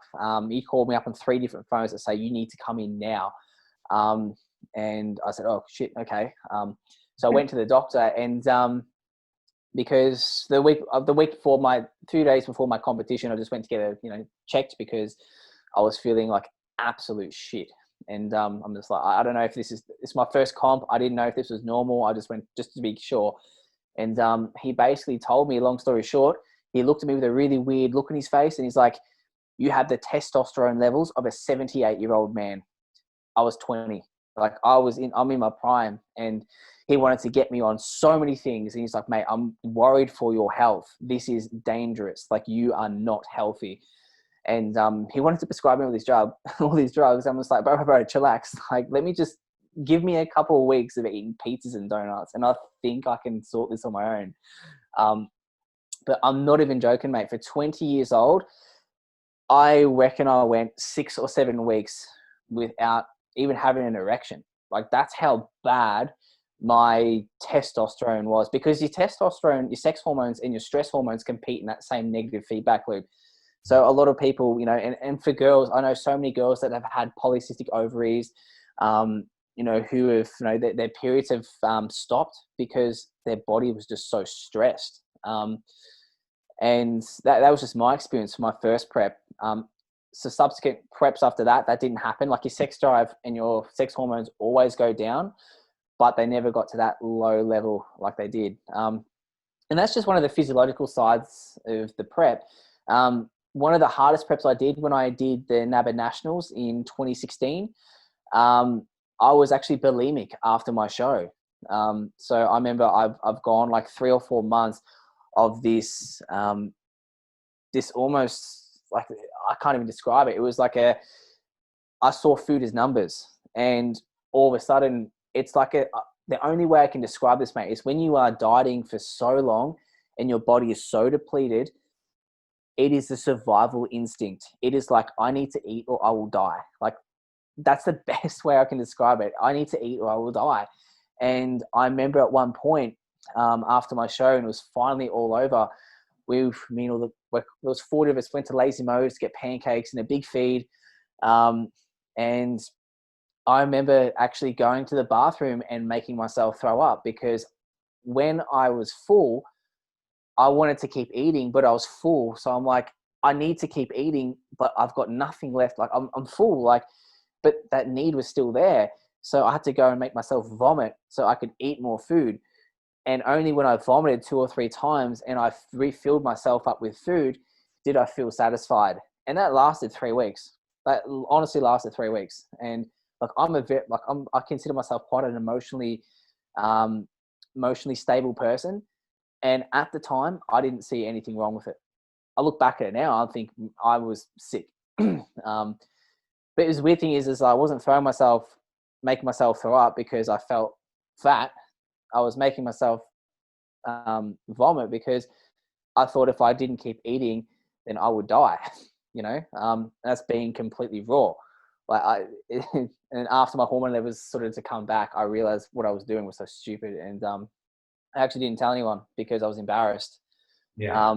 He called me up on 3 different phones to say, you need to come in now. And I said, oh shit, okay. So I went to the doctor, and because the week before, my 2 days before my competition, I just went to get checked, because I was feeling like absolute shit. And I'm just like, I don't know if it's my first comp. I didn't know if this was normal. I just went just to be sure. And he basically told me, long story short, he looked at me with a really weird look on his face, and he's like, you have the testosterone levels of a 78-year-old man. I was 20. Like I'm in my prime, and he wanted to get me on so many things. And he's like, mate, I'm worried for your health. This is dangerous. Like, you are not healthy. And he wanted to prescribe me all these drugs. I'm just like, bro, chillax. Like, let me just give me a couple of weeks of eating pizzas and donuts, and I think I can sort this on my own. But I'm not even joking, mate. For 20 years old, I reckon I went 6 or 7 weeks without even having an erection. Like, that's how bad my testosterone was, because your testosterone, your sex hormones, and your stress hormones compete in that same negative feedback loop. So a lot of people, and for girls, I know so many girls that have had polycystic ovaries, who have, their periods have stopped because their body was just so stressed. And that was just my experience for my first prep. So subsequent preps after that didn't happen. Like, your sex drive and your sex hormones always go down, but they never got to that low level like they did. And that's just one of the physiological sides of the prep. One of the hardest preps I did when I did the NABA Nationals in 2016, I was actually bulimic after my show. So I remember I've gone like 3 or 4 months of this almost, like, I can't even describe it. It was like I saw food as numbers, and all of a sudden it's like the only way I can describe this, mate, is when you are dieting for so long and your body is so depleted, it is the survival instinct. It is like, I need to eat or I will die. Like, that's the best way I can describe it. I need to eat or I will die. And I remember at one point, after my show, and it was finally all over, there was 40 of us went to Lazy Mo's to get pancakes and a big feed. And I remember actually going to the bathroom and making myself throw up, because when I was full, I wanted to keep eating, but I was full. So I'm like, I need to keep eating, but I've got nothing left. Like, I'm full, like, but that need was still there. So I had to go and make myself vomit so I could eat more food. And only when I vomited 2 or 3 times and I refilled myself up with food did I feel satisfied. And that lasted 3 weeks. That honestly lasted 3 weeks. And like, I consider myself quite an emotionally stable person. And at the time, I didn't see anything wrong with it. I look back at it now, I think I was sick. But the weird thing is I wasn't making myself throw up because I felt fat. I was making myself vomit because I thought if I didn't keep eating, then I would die. That's being completely raw. And after my hormone levels started to come back, I realized what I was doing was so stupid. And I actually didn't tell anyone because I was embarrassed. Yeah.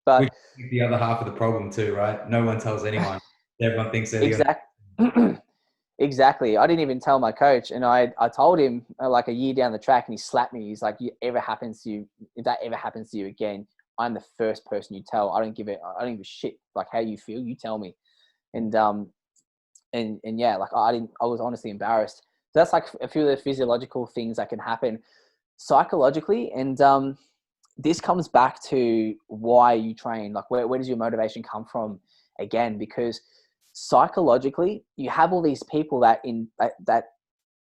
But Which is the other half of the problem too, right? No one tells anyone. Everyone thinks they're exactly. Exactly. I didn't even tell my coach, and I told him like a year down the track, and he slapped me. He's like, if that ever happens to you again, I'm the first person you tell. I don't give a shit like how you feel. You tell me. And yeah, like I was honestly embarrassed. So that's like a few of the physiological things that can happen psychologically. And this comes back to why you train. Like, where does your motivation come from again? Because psychologically, you have all these people that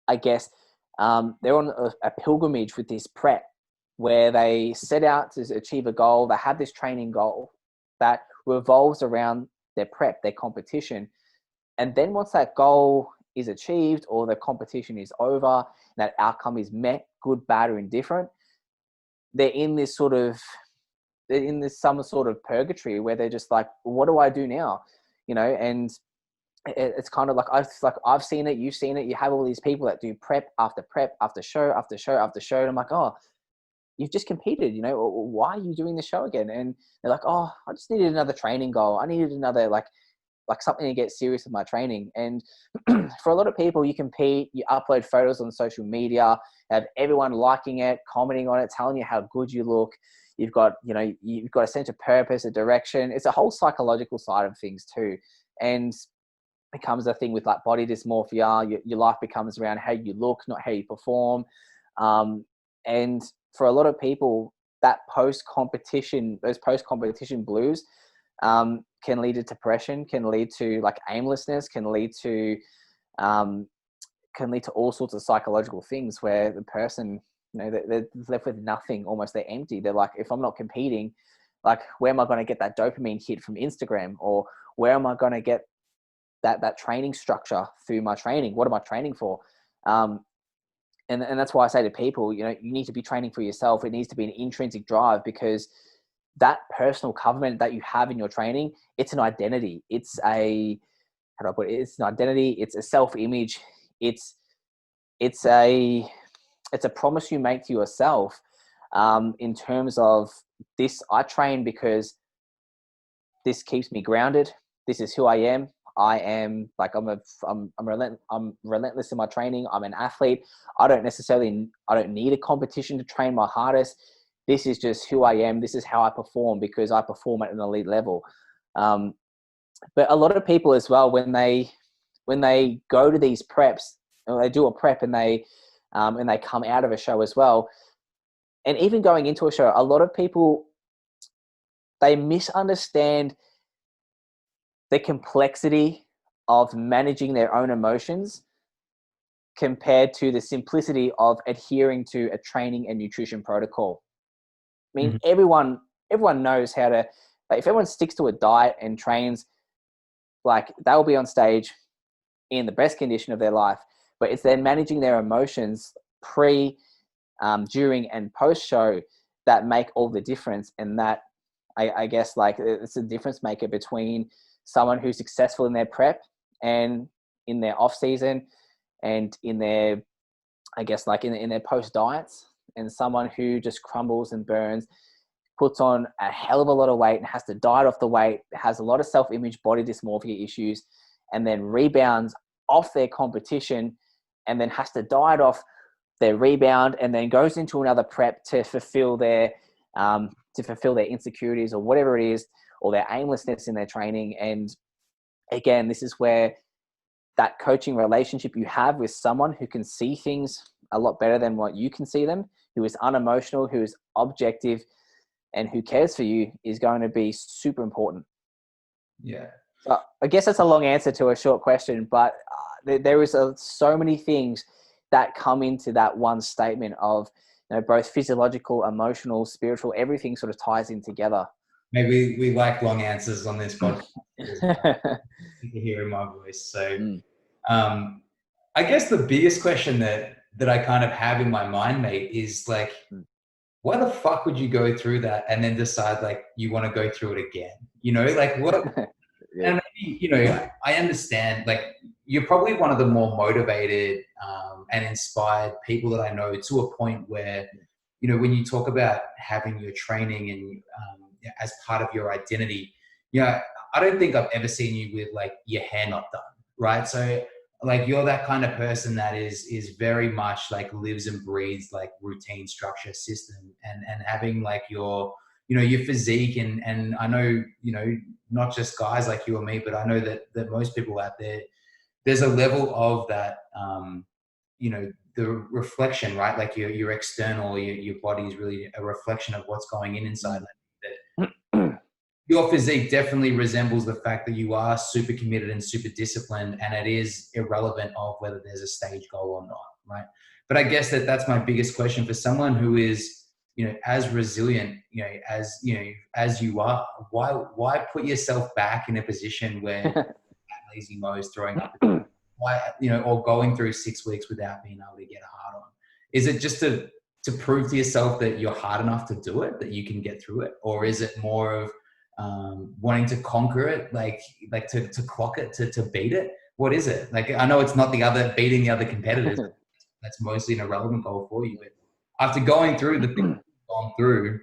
I guess they're on a pilgrimage with this prep, where they set out to achieve a goal. They have this training goal that revolves around their prep, their competition. And then once that goal is achieved, or the competition is over, that outcome is met, good, bad, or indifferent, they're in this some sort of purgatory where they're just like, what do I do now? And it's kind of like, I've seen it, you've seen it. You have all these people that do prep after show after show after show. And I'm like, oh, you've just competed, why are you doing the show again? And they're like, oh, I just needed another training goal. I needed another, like, like something to get serious with my training. And for a lot of people, you compete, you upload photos on social media, have everyone liking it, commenting on it, telling you how good you look. You've got, you've got a sense of purpose, a direction. It's a whole psychological side of things too. And becomes a thing with like body dysmorphia. Your life becomes around how you look, not how you perform. And for a lot of people, that those post-competition blues can lead to depression, can lead to like aimlessness, can lead to all sorts of psychological things where the person, they're left with nothing, almost they're empty. They're like, if I'm not competing, like where am I going to get that dopamine hit from Instagram? Or where am I going to get that training structure through my training? What am I training for? And that's why I say to people, you need to be training for yourself. It needs to be an intrinsic drive, because that personal covenant that you have in your training, it's an identity. It's a, how do I put it? It's an identity. It's a self-image. It's a promise you make to yourself in terms of this. I train because this keeps me grounded. This is who I am. I am like, I'm relentless in my training. I'm an athlete. I don't need a competition to train my hardest. This is just who I am. This is how I perform, because I perform at an elite level. But a lot of people as well, when they go to these preps, or they do a prep and they come out of a show as well, and even going into a show, a lot of people, they misunderstand the complexity of managing their own emotions compared to the simplicity of adhering to a training and nutrition protocol. I mean, everyone knows how to, like, if everyone sticks to a diet and trains, like, they'll be on stage in the best condition of their life. But it's their managing their emotions pre, during, and post show that make all the difference. And that, I guess, like, it's a difference maker between someone who's successful in their prep and in their off season and in their, I guess, like in their post diets, and someone who just crumbles and burns, puts on a hell of a lot of weight and has to diet off the weight, has a lot of self-image, body dysmorphia issues, and then rebounds off their competition, and then has to diet off their rebound, and then goes into another prep to fulfill their insecurities or whatever it is, or their aimlessness in their training. And again, this is where that coaching relationship you have with someone who can see things a lot better than what you can see them, who is unemotional, who is objective, and who cares for you, is going to be super important. Yeah. So I guess that's a long answer to a short question, but there is so many things that come into that one statement of, both physiological, emotional, spiritual, everything sort of ties in together. Maybe we like long answers on this podcast. You can hear in my voice. So I guess the biggest question that I kind of have in my mind, mate, is like, why the fuck would you go through that and then decide like you want to go through it again? Like what? Yeah. And maybe, I understand, like, you're probably one of the more motivated and inspired people that I know, to a point where, when you talk about having your training and as part of your identity, I don't think I've ever seen you with like your hair not done, right? So like, you're that kind of person that is very much like lives and breathes like routine, structure, system, and having like your physique, and I know, not just guys like you or me, but I know that most people out there, there's a level of that, the reflection, right? Like your external, your body is really a reflection of what's going inside. Your physique definitely resembles the fact that you are super committed and super disciplined, and it is irrelevant of whether there's a stage goal or not, right? But I guess that's my biggest question for someone who is, as resilient, as you are. Why put yourself back in a position where lazy Mo's throwing up? Why, or going through 6 weeks without being able to get a hard on? Is it just to prove to yourself that you're hard enough to do it, that you can get through it, or is it more of wanting to conquer it, like to clock it, to beat it? What is it? Like, I know it's not beating the other competitors. That's mostly an irrelevant goal for you. But after going through the things you've gone through,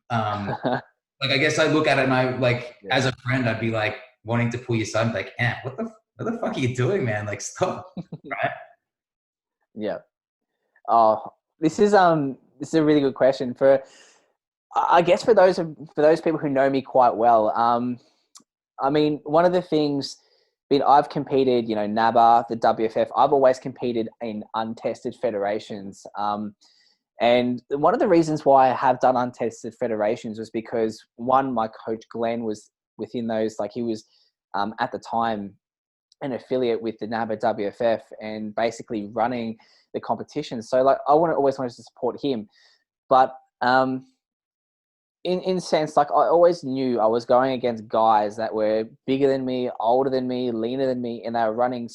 like, I guess I look at it and I like, as a friend, I'd be like, wanting to pull you aside and be like, what the fuck are you doing, man? Like, stop, right? Yeah. Oh, this is a really good question for, I guess, for those people who know me quite well. I mean, one of the things, I've competed, NABA, the WFF. I've always competed in untested federations. And one of the reasons why I have done untested federations was because, one, my coach Glenn was within those, like he was at the time an affiliate with the NABA WFF and basically running the competition. So like always wanted to support him. But in sense, like I always knew I was going against guys that were bigger than me, older than me, leaner than me, and they were running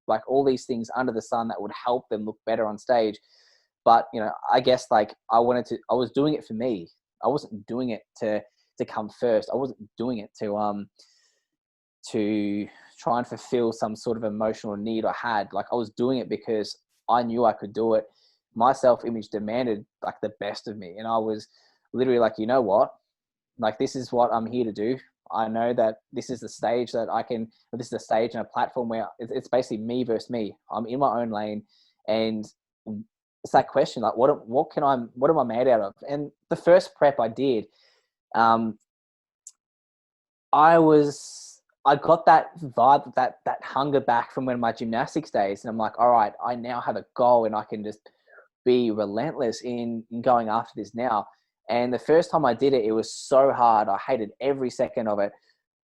like all these things under the sun that would help them look better on stage. But, I guess like I was doing it for me. I wasn't doing it to come first. I wasn't doing it to try and fulfill some sort of emotional need I had. Like I was doing it because I knew I could do it. My self-image demanded like the best of me. And I was literally like, you know what? Like, this is what I'm here to do. I know that this is the stage that this is a stage and a platform where it's basically me versus me. I'm in my own lane. And it's that question, like, what am I made out of? And the first prep I did, I got that vibe, that hunger back from when my gymnastics days. And I'm like, all right, I now have a goal and I can just be relentless in going after this now. And the first time I did it, it was so hard. I hated every second of it,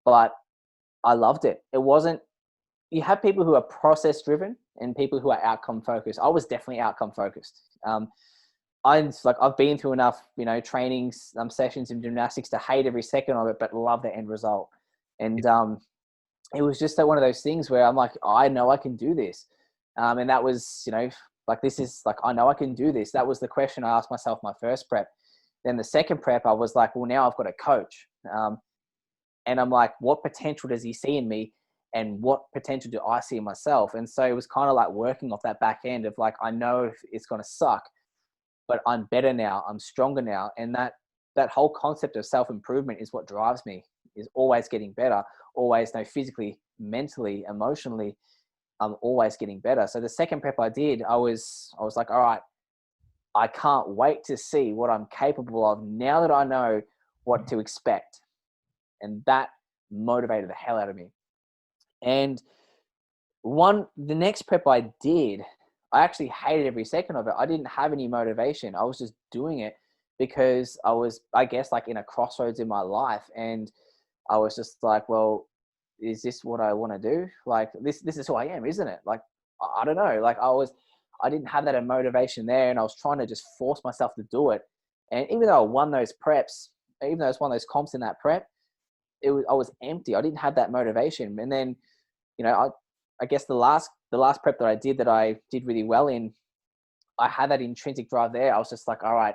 but I loved it. It wasn't, you have people who are process driven and people who are outcome focused. I was definitely outcome focused. I've been through enough, trainings, sessions in gymnastics to hate every second of it, but love the end result. And it was just one of those things where I'm like, I know I can do this. And that was, this is like, I know I can do this. That was the question I asked myself my first prep. Then the second prep, I was like, well, now I've got a coach. And I'm like, what potential does he see in me? And what potential do I see in myself? And so it was kind of like working off that back end of like, I know it's going to suck, but I'm better now. I'm stronger now. And that whole concept of self-improvement is what drives me, is always getting better, always physically, mentally, emotionally, I'm always getting better. So the second prep I did, I was like, all right, I can't wait to see what I'm capable of now that I know what to expect. And that motivated the hell out of me. And the next prep I did, I actually hated every second of it. I didn't have any motivation. I was just doing it because I was, I guess, like in a crossroads in my life. And I was just like, well, is this what I want to do? Like this is who I am, isn't it? Like, I don't know. Like I didn't have that motivation there, and I was trying to just force myself to do it. And even though I won those preps, even though I won those comps in that prep, I was empty. I didn't have that motivation. And then, I guess the last prep that I did really well in, I had that intrinsic drive there. I was just like, all right,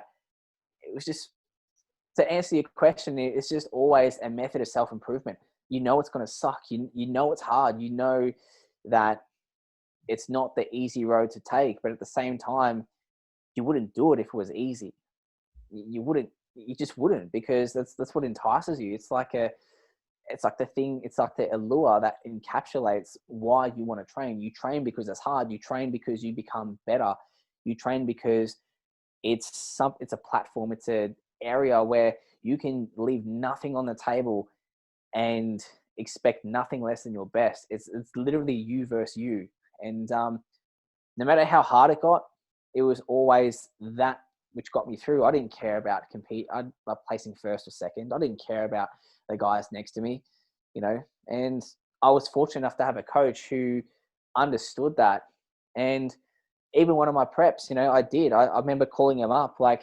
it was just, to answer your question, it's just always a method of self-improvement. It's going to suck. You know it's hard. You know that it's not the easy road to take, but at the same time, you wouldn't do it if it was easy. You just wouldn't, because that's what entices you. It's like the allure that encapsulates why you want to train. You train because it's hard. You train because you become better. You train because it's a platform. It's an area where you can leave nothing on the table and expect nothing less than your best. It's literally you versus you. And no matter how hard it got, it was always that which got me through. I didn't care about placing first or second. I didn't care about the guys next to me, and I was fortunate enough to have a coach who understood that. And even one of my preps, I remember calling him up, like,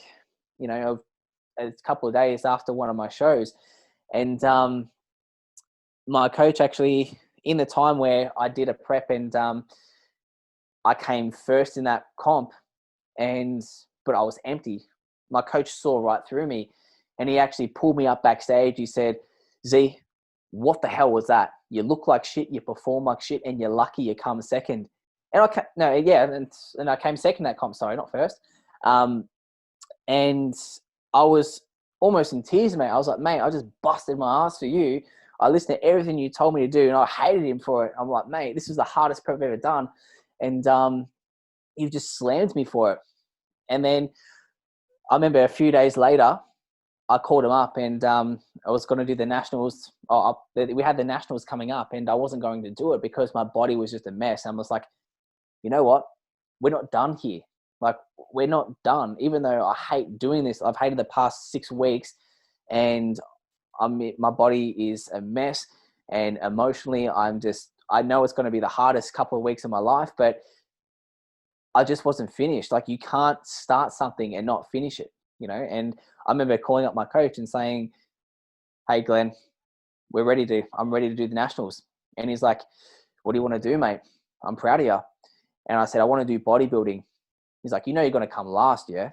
a couple of days after one of my shows. And my coach actually, in the time where I did a prep and I came first in that comp, but I was empty. My coach saw right through me, and he actually pulled me up backstage. He said, Z, what the hell was that? You look like shit, you perform like shit, and you're lucky you come second. And I came second that comp, sorry, not first. And I was almost in tears, mate. I was like, mate, I just busted my ass for you. I listened to everything you told me to do, and I hated him for it. I'm like, mate, this was the hardest prep I've ever done. And you've just slammed me for it. And then I remember a few days later, I called him up, and I was going to do the nationals. We had the nationals coming up, and I wasn't going to do it because my body was just a mess. And I was like, you know what? We're not done here. Like, we're not done. Even though I hate doing this, I've hated the past 6 weeks, and my body is a mess. And emotionally, I know it's going to be the hardest couple of weeks of my life, but I just wasn't finished. Like, you can't start something and not finish it, you know? And I remember calling up my coach and saying, hey, Glenn, I'm ready to do the nationals. And he's like, what do you want to do, mate? I'm proud of you. And I said, I want to do bodybuilding. He's like, you know, you're going to come last, yeah?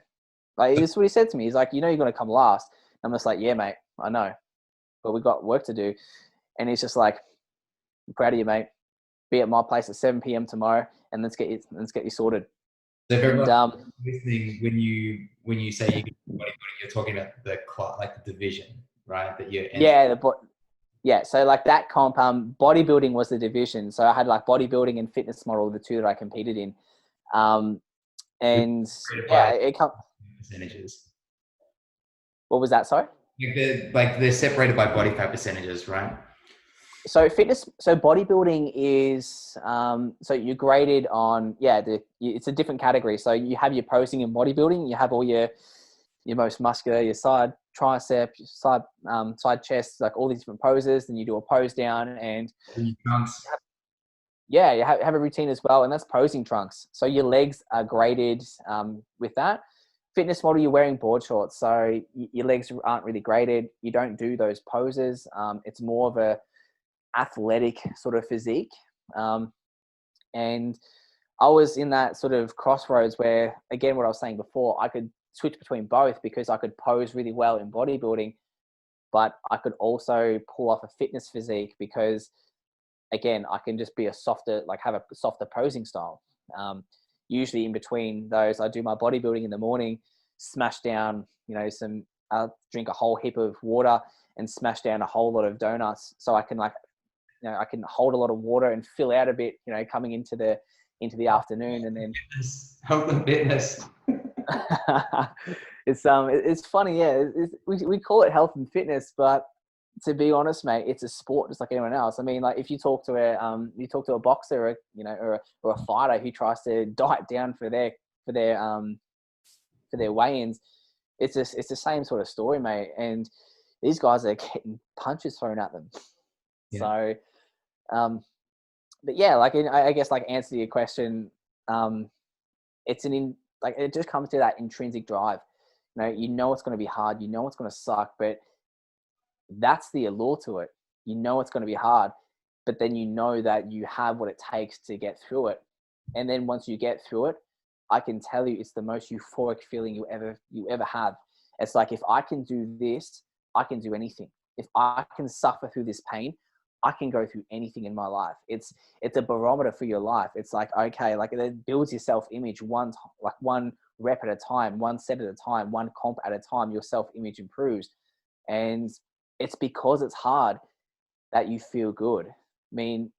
Like, this is what he said to me. He's like, you know, you're going to come last. I'm just like, yeah, mate, I know, but we got work to do. And he's just like, I'm proud of you, mate. Be at my place at 7 p.m. tomorrow, and let's get you sorted. So if everyone's listening, when you say you get bodybuilding, you're talking about the division, right? That you're yeah. So like that comp, bodybuilding was the division. So I had like bodybuilding and fitness model, the two that I competed in. And yeah, it comes percentages. What was that? Sorry. They're separated by body fat percentages, right? So bodybuilding is, so you're graded on, it's a different category. So you have your posing in bodybuilding, you have all your most muscular, your side tricep, side chest, like all these different poses. Then you do a pose down, and you have a routine as well. And that's posing trunks. So your legs are graded with that. Fitness model, you're wearing board shorts. So your legs aren't really graded. You don't do those poses. It's more of a athletic sort of physique. And I was in that sort of crossroads where, again, what I was saying before, I could switch between both because I could pose really well in bodybuilding, but I could also pull off a fitness physique because, again, I can just be have a softer posing style. Usually in between those, I do my bodybuilding in the morning, smash down, I'll drink a whole heap of water and smash down a whole lot of donuts. So I can I can hold a lot of water and fill out a bit, coming into the afternoon. And then health and fitness. It's funny. Yeah. We call it health and fitness, but to be honest, mate, it's a sport just like anyone else. I mean, like if you talk to a boxer, or a fighter who tries to diet down for their weigh-ins, it's the same sort of story, mate. And these guys are getting punches thrown at them. Yeah. So, but yeah, I guess answer your question, it just comes to that intrinsic drive. It's going to be hard. It's going to suck, but that's the allure to it. It's going to be hard, but then that you have what it takes to get through it. And then once you get through it, I can tell you it's the most euphoric feeling you ever have. It's like, if I can do this, I can do anything. If I can suffer through this pain, I can go through anything in my life. It's a barometer for your life. It's like, okay, it builds your self-image one rep at a time, one set at a time, one comp at a time. Your self-image improves. And it's because it's hard that you feel good. I mean,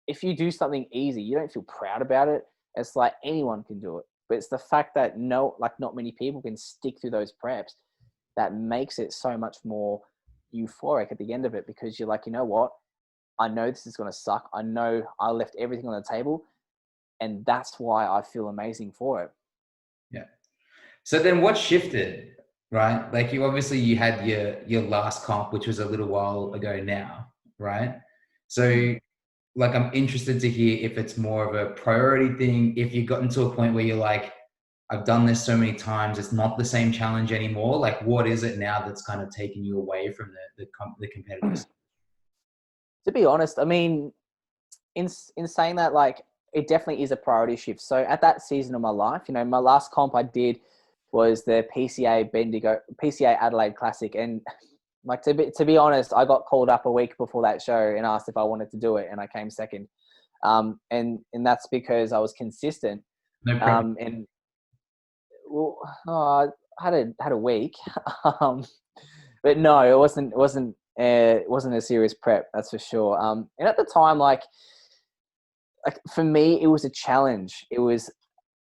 if you do something easy, you don't feel proud about it. It's like anyone can do it. But it's the fact that not many people can stick through those preps that makes it so much more euphoric at the end of it, because you're like, you know what? I know this is going to suck. I know I left everything on the table, and that's why I feel amazing for it. Yeah. So then what shifted, right? Like you had your last comp, which was a little while ago now, right? So I'm interested to hear if it's more of a priority thing, if you've gotten to a point where you're like, I've done this so many times, it's not the same challenge anymore. Like, what is it now that's kind of taking you away from the competitors? To be honest, I mean, in saying that, it definitely is a priority shift. So at that season of my life, my last comp I did was the PCA Adelaide Classic. And to be honest, I got called up a week before that show and asked if I wanted to do it, and I came second. And that's because I was consistent. No problem. And I had a week, but no, it wasn't It wasn't a serious prep, that's for sure. And at the time, like for me, it was a challenge. It was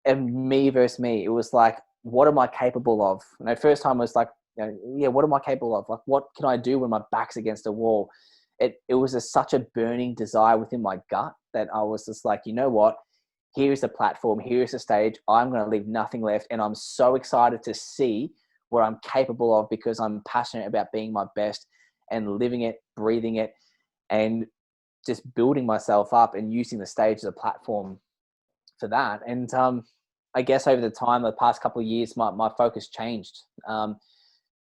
a me versus me. It was like, what am I capable of? And the first time was like, yeah, what am I capable of? Like, what can I do when my back's against a wall? It was such a burning desire within my gut that I was just like, you know what? Here's the platform. Here's the stage. I'm going to leave nothing left. And I'm so excited to see what I'm capable of because I'm passionate about being my best and living it, breathing it, and just building myself up and using the stage as a platform for that. And I guess over the time, the past couple of years, my focus changed. I'm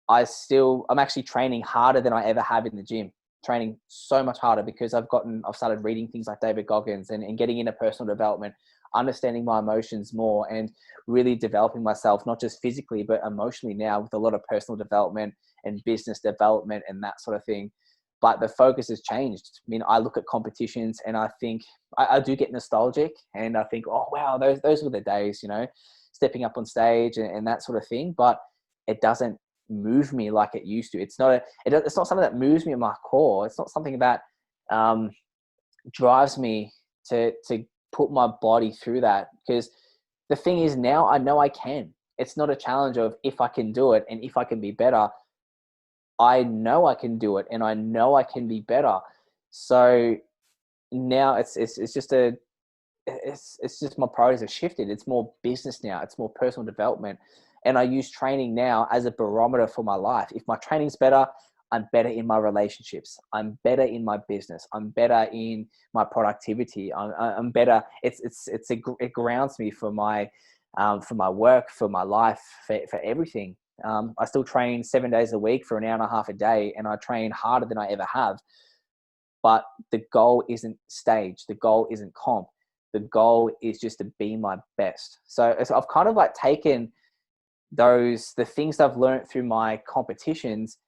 actually training harder than I ever have in the gym, training so much harder because I've started reading things like David Goggins and getting into personal development, understanding my emotions more and really developing myself, not just physically, but emotionally now with a lot of personal development and business development and that sort of thing. But the focus has changed. I mean, I look at competitions and I think I do get nostalgic and I think, oh, wow, those were the days, stepping up on stage and that sort of thing. But it doesn't move me like it used to. It's not something that moves me in my core. It's not something that drives me to put my body through that. Because the thing is now I know I can. It's not a challenge of if I can do it and if I can be better. I know I can do it and I know I can be better. So now it's just my priorities have shifted. It's more business now. It's more personal development. And I use training now as a barometer for my life. If my training's better, I'm better in my relationships. I'm better in my business. I'm better in my productivity. I'm better. It grounds me for my work, for my life, for everything. I still train 7 days a week for an hour and a half a day, and I train harder than I ever have. But the goal isn't stage. The goal isn't comp. The goal is just to be my best. So I've kind of like taken the things that I've learned through my competitions,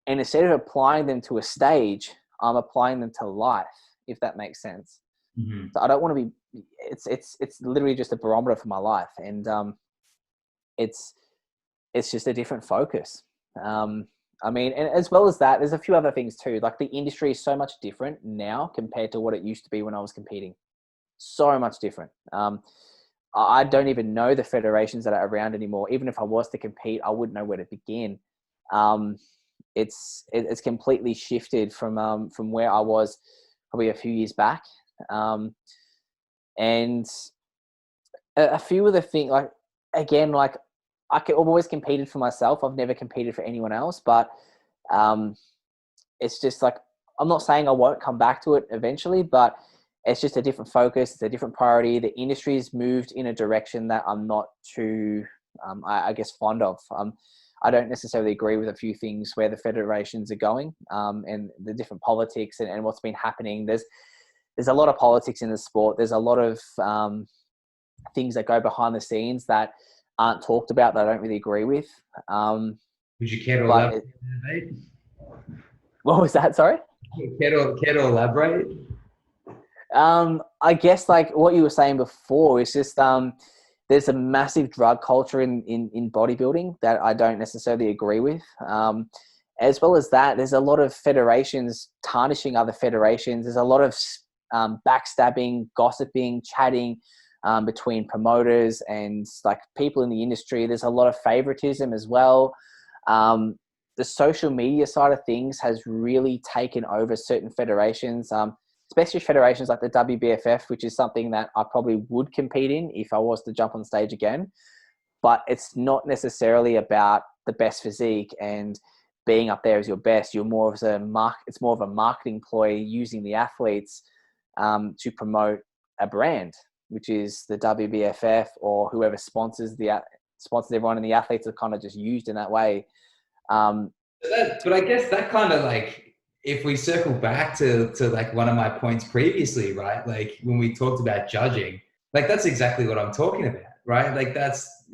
and instead of applying them to a stage, I'm applying them to life, if that makes sense. Mm-hmm. So I don't want to be, it's literally just a barometer for my life. And it's just a different focus. I mean, and as well as that, there's a few other things too. Like the industry is so much different now compared to what it used to be when I was competing. So much different. I don't even know the federations that are around anymore. Even if I was to compete, I wouldn't know where to begin. It's completely shifted from where I was probably a few years back. And a few of the things, like, again, like I've always competed for myself. I've never competed for anyone else, but it's just like, I'm not saying I won't come back to it eventually, but it's just a different focus. It's a different priority. The industry's moved in a direction that I'm not too, I guess, fond of. I don't necessarily agree with a few things where the federations are going, and the different politics and what's been happening. There's a lot of politics in the sport. There's a lot of things that go behind the scenes that aren't talked about that I don't really agree with. Would you care to elaborate? What was that? Sorry? Care to elaborate? I guess like what you were saying before is just there's a massive drug culture in bodybuilding that I don't necessarily agree with. As well as that, there's a lot of federations tarnishing other federations. There's a lot of backstabbing, gossiping, chatting between promoters and like people in the industry. There's a lot of favoritism as well. The social media side of things has really taken over certain federations, especially federations like the WBFF, which is something that I probably would compete in if I was to jump on stage again. But it's not necessarily about the best physique and being up there as your best. It's more of a marketing ploy using the athletes to promote a brand, which is the WBFF or whoever sponsors everyone, and the athletes are kind of just used in that way. But I guess that kind of like, if we circle back to like one of my points previously, right? Like when we talked about judging, like that's exactly what I'm talking about, right? Like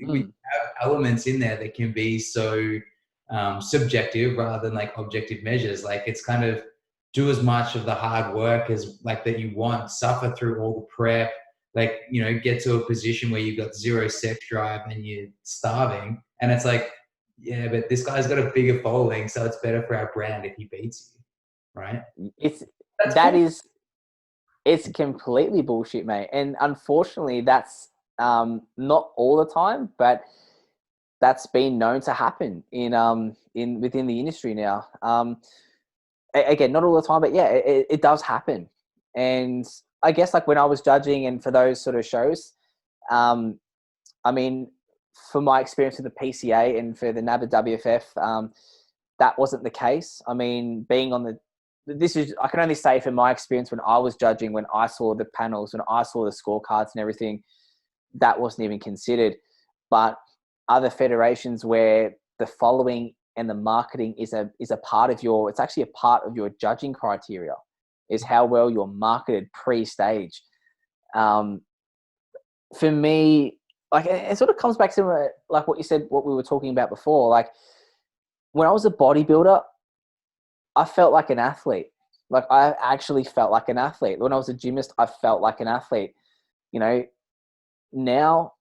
we have elements in there that can be so subjective rather than like objective measures. Like it's kind of do as much of the hard work as like that you want, suffer through all the prep, like, get to a position where you've got zero sex drive and you're starving. And it's like, yeah, but this guy's got a bigger following, so it's better for our brand if he beats you. right? It's That's that cool. is it's completely bullshit, mate. And unfortunately, that's not all the time, but that's been known to happen in within the industry now. Again, not all the time, but yeah, it does happen. And I guess like when I was judging and for those sort of shows, um, I mean, for my experience with the PCA and for the NABBA WFF, that wasn't the case. I mean, being on I can only say from my experience when I was judging, when I saw the panels, when I saw the scorecards and everything, that wasn't even considered. But other federations where the following and the marketing is a part of it's actually a part of your judging criteria, is how well you're marketed pre-stage. For me, like it sort of comes back to like what you said, what we were talking about before. Like when I was a bodybuilder, I felt like an athlete. Like I actually felt like an athlete. When I was a gymnast, I felt like an athlete. You know, now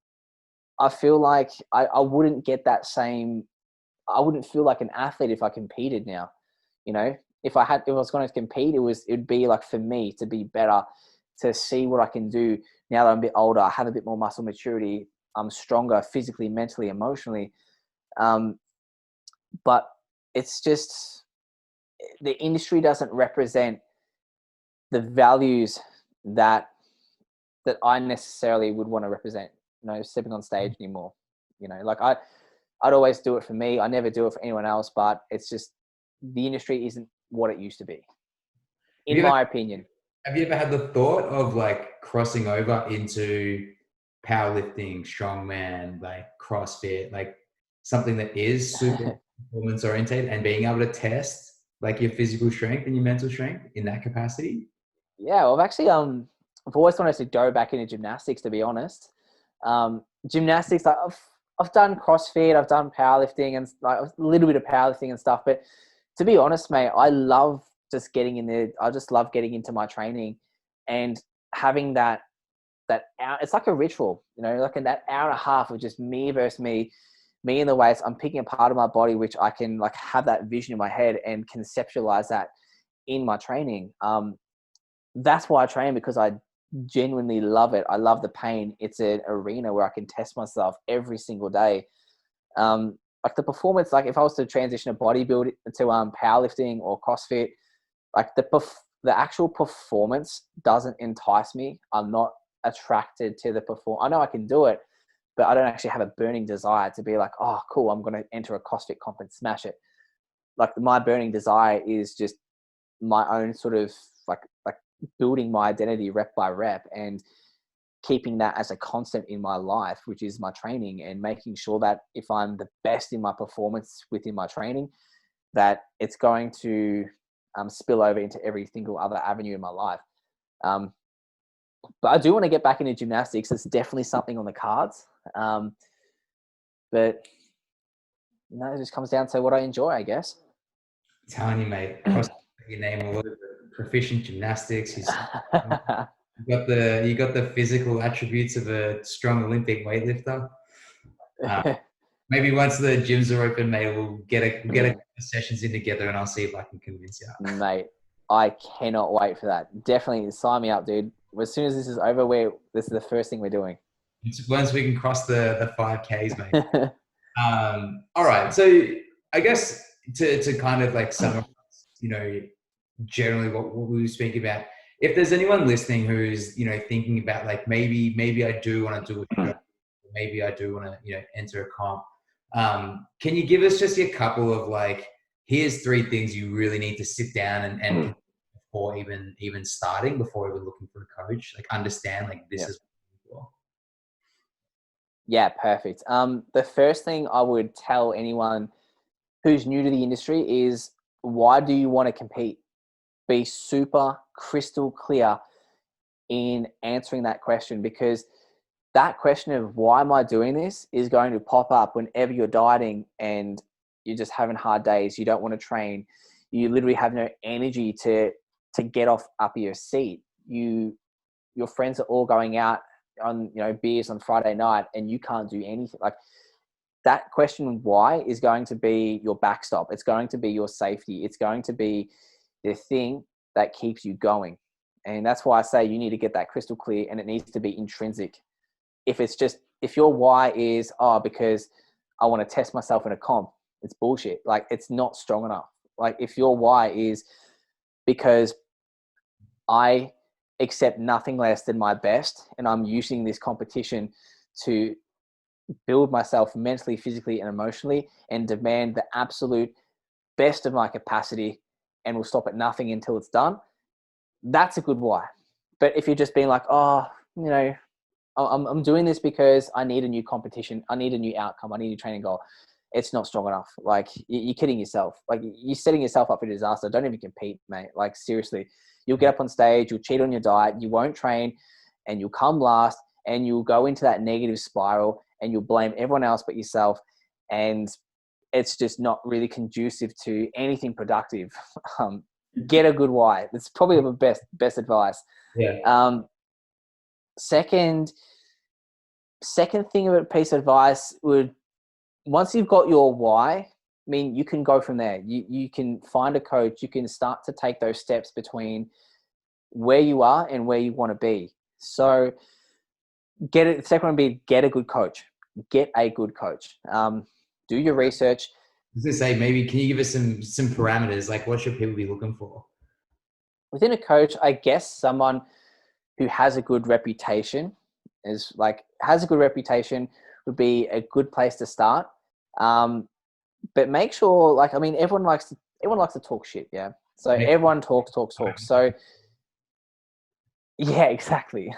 I feel like I wouldn't get that same. I wouldn't feel like an athlete if I competed now. You know, if I was going to compete, it'd be like for me to be better, to see what I can do now that I'm a bit older. I have a bit more muscle maturity. I'm stronger physically, mentally, emotionally. But it's just the industry doesn't represent the values that I necessarily would want to represent. You know, stepping on stage anymore. You know, like I'd always do it for me. I never do it for anyone else. But it's just the industry isn't what it used to be, Have in you ever, my opinion. have you ever had the thought of like crossing over into powerlifting, strongman, like CrossFit, like something that is super performance oriented and being able to test like your physical strength and your mental strength in that capacity? Yeah, well, I've actually I've always wanted to go back into gymnastics. To be honest, gymnastics, like I've done CrossFit, I've done powerlifting and like a little bit of powerlifting and stuff. But to be honest, mate, I love just getting in there. I just love getting into my training and having that hour. It's like a ritual, you know, like in that hour and a half of just me versus me in the weights. I'm picking a part of my body which I can like have that vision in my head and conceptualize that in my training. That's why I train, because I genuinely love it. I love the pain. It's an arena where I can test myself every single day. Like the performance, like if I was to transition a bodybuilding to powerlifting or CrossFit, like the actual performance doesn't entice me. I'm not attracted to the perform. I know I can do it, but I don't actually have a burning desire to be like, oh, cool, I'm going to enter a CrossFit comp and smash it. Like my burning desire is just my own sort of like building my identity rep by rep and keeping that as a constant in my life, which is my training, and making sure that if I'm the best in my performance within my training, that it's going to spill over into every single other avenue in my life. But I do want to get back into gymnastics. It's definitely something on the cards. But you know, it just comes down to what I enjoy, I guess. Telling you, mate, cross your name all over proficient gymnastics. You got the physical attributes of a strong Olympic weightlifter. Maybe once the gyms are open, mate, we'll get a couple of sessions in together, and I'll see if I can convince you. Mate, I cannot wait for that. Definitely sign me up, dude. As soon as this is over, this is the first thing we're doing. Once we can cross the 5Ks, mate. All right, so I guess to kind of like summarize, you know, generally what we were speaking about. If there's anyone listening who's, you know, thinking about like maybe I do want to do a show, maybe I do want to, you know, enter a comp. Can you give us just a couple of like, here's 3 things you really need to sit down and before even starting, before even looking for a coach, like understand like this is what I'm Yeah, perfect. The first thing I would tell anyone who's new to the industry is, why do you want to compete? Be super crystal clear in answering that question, because that question of why am I doing this is going to pop up whenever you're dieting and you're just having hard days. You don't want to train. You literally have no energy to get up of your seat. Your friends are all going out on, you know, beers on Friday night and you can't do anything. Like that question, why, is going to be your backstop. It's going to be your safety. It's going to be the thing that keeps you going. And that's why I say you need to get that crystal clear, and it needs to be intrinsic. If your why is, because I want to test myself in a comp, it's bullshit. Like, it's not strong enough. Like, if your why is because I accept nothing less than my best, and I'm using this competition to build myself mentally, physically, and emotionally, and demand the absolute best of my capacity, and will stop at nothing until it's done, that's a good why. But if you're just being like, I'm doing this because I need a new competition, I need a new outcome, I need a new training goal, it's not strong enough. Like, you're kidding yourself. Like, you're setting yourself up for disaster. Don't even compete, mate. Like, seriously, you'll get up on stage, you'll cheat on your diet, you won't train, and you'll come last, and you'll go into that negative spiral, and you'll blame everyone else but yourself. And it's just not really conducive to anything productive. Get a good why. It's probably the best advice. Yeah. Second thing of a piece of advice would, once you've got your why, I mean, you can go from there. You can find a coach. You can start to take those steps between where you are and where you want to be. So the second one would be get a good coach. Get a good coach. Do your research. I was gonna say, maybe can you give us some parameters? Like, what should people be looking for? Within a coach, I guess someone who has a good reputation would be a good place to start. But make sure, everyone likes to talk shit. Yeah. So everyone talks. So yeah, exactly.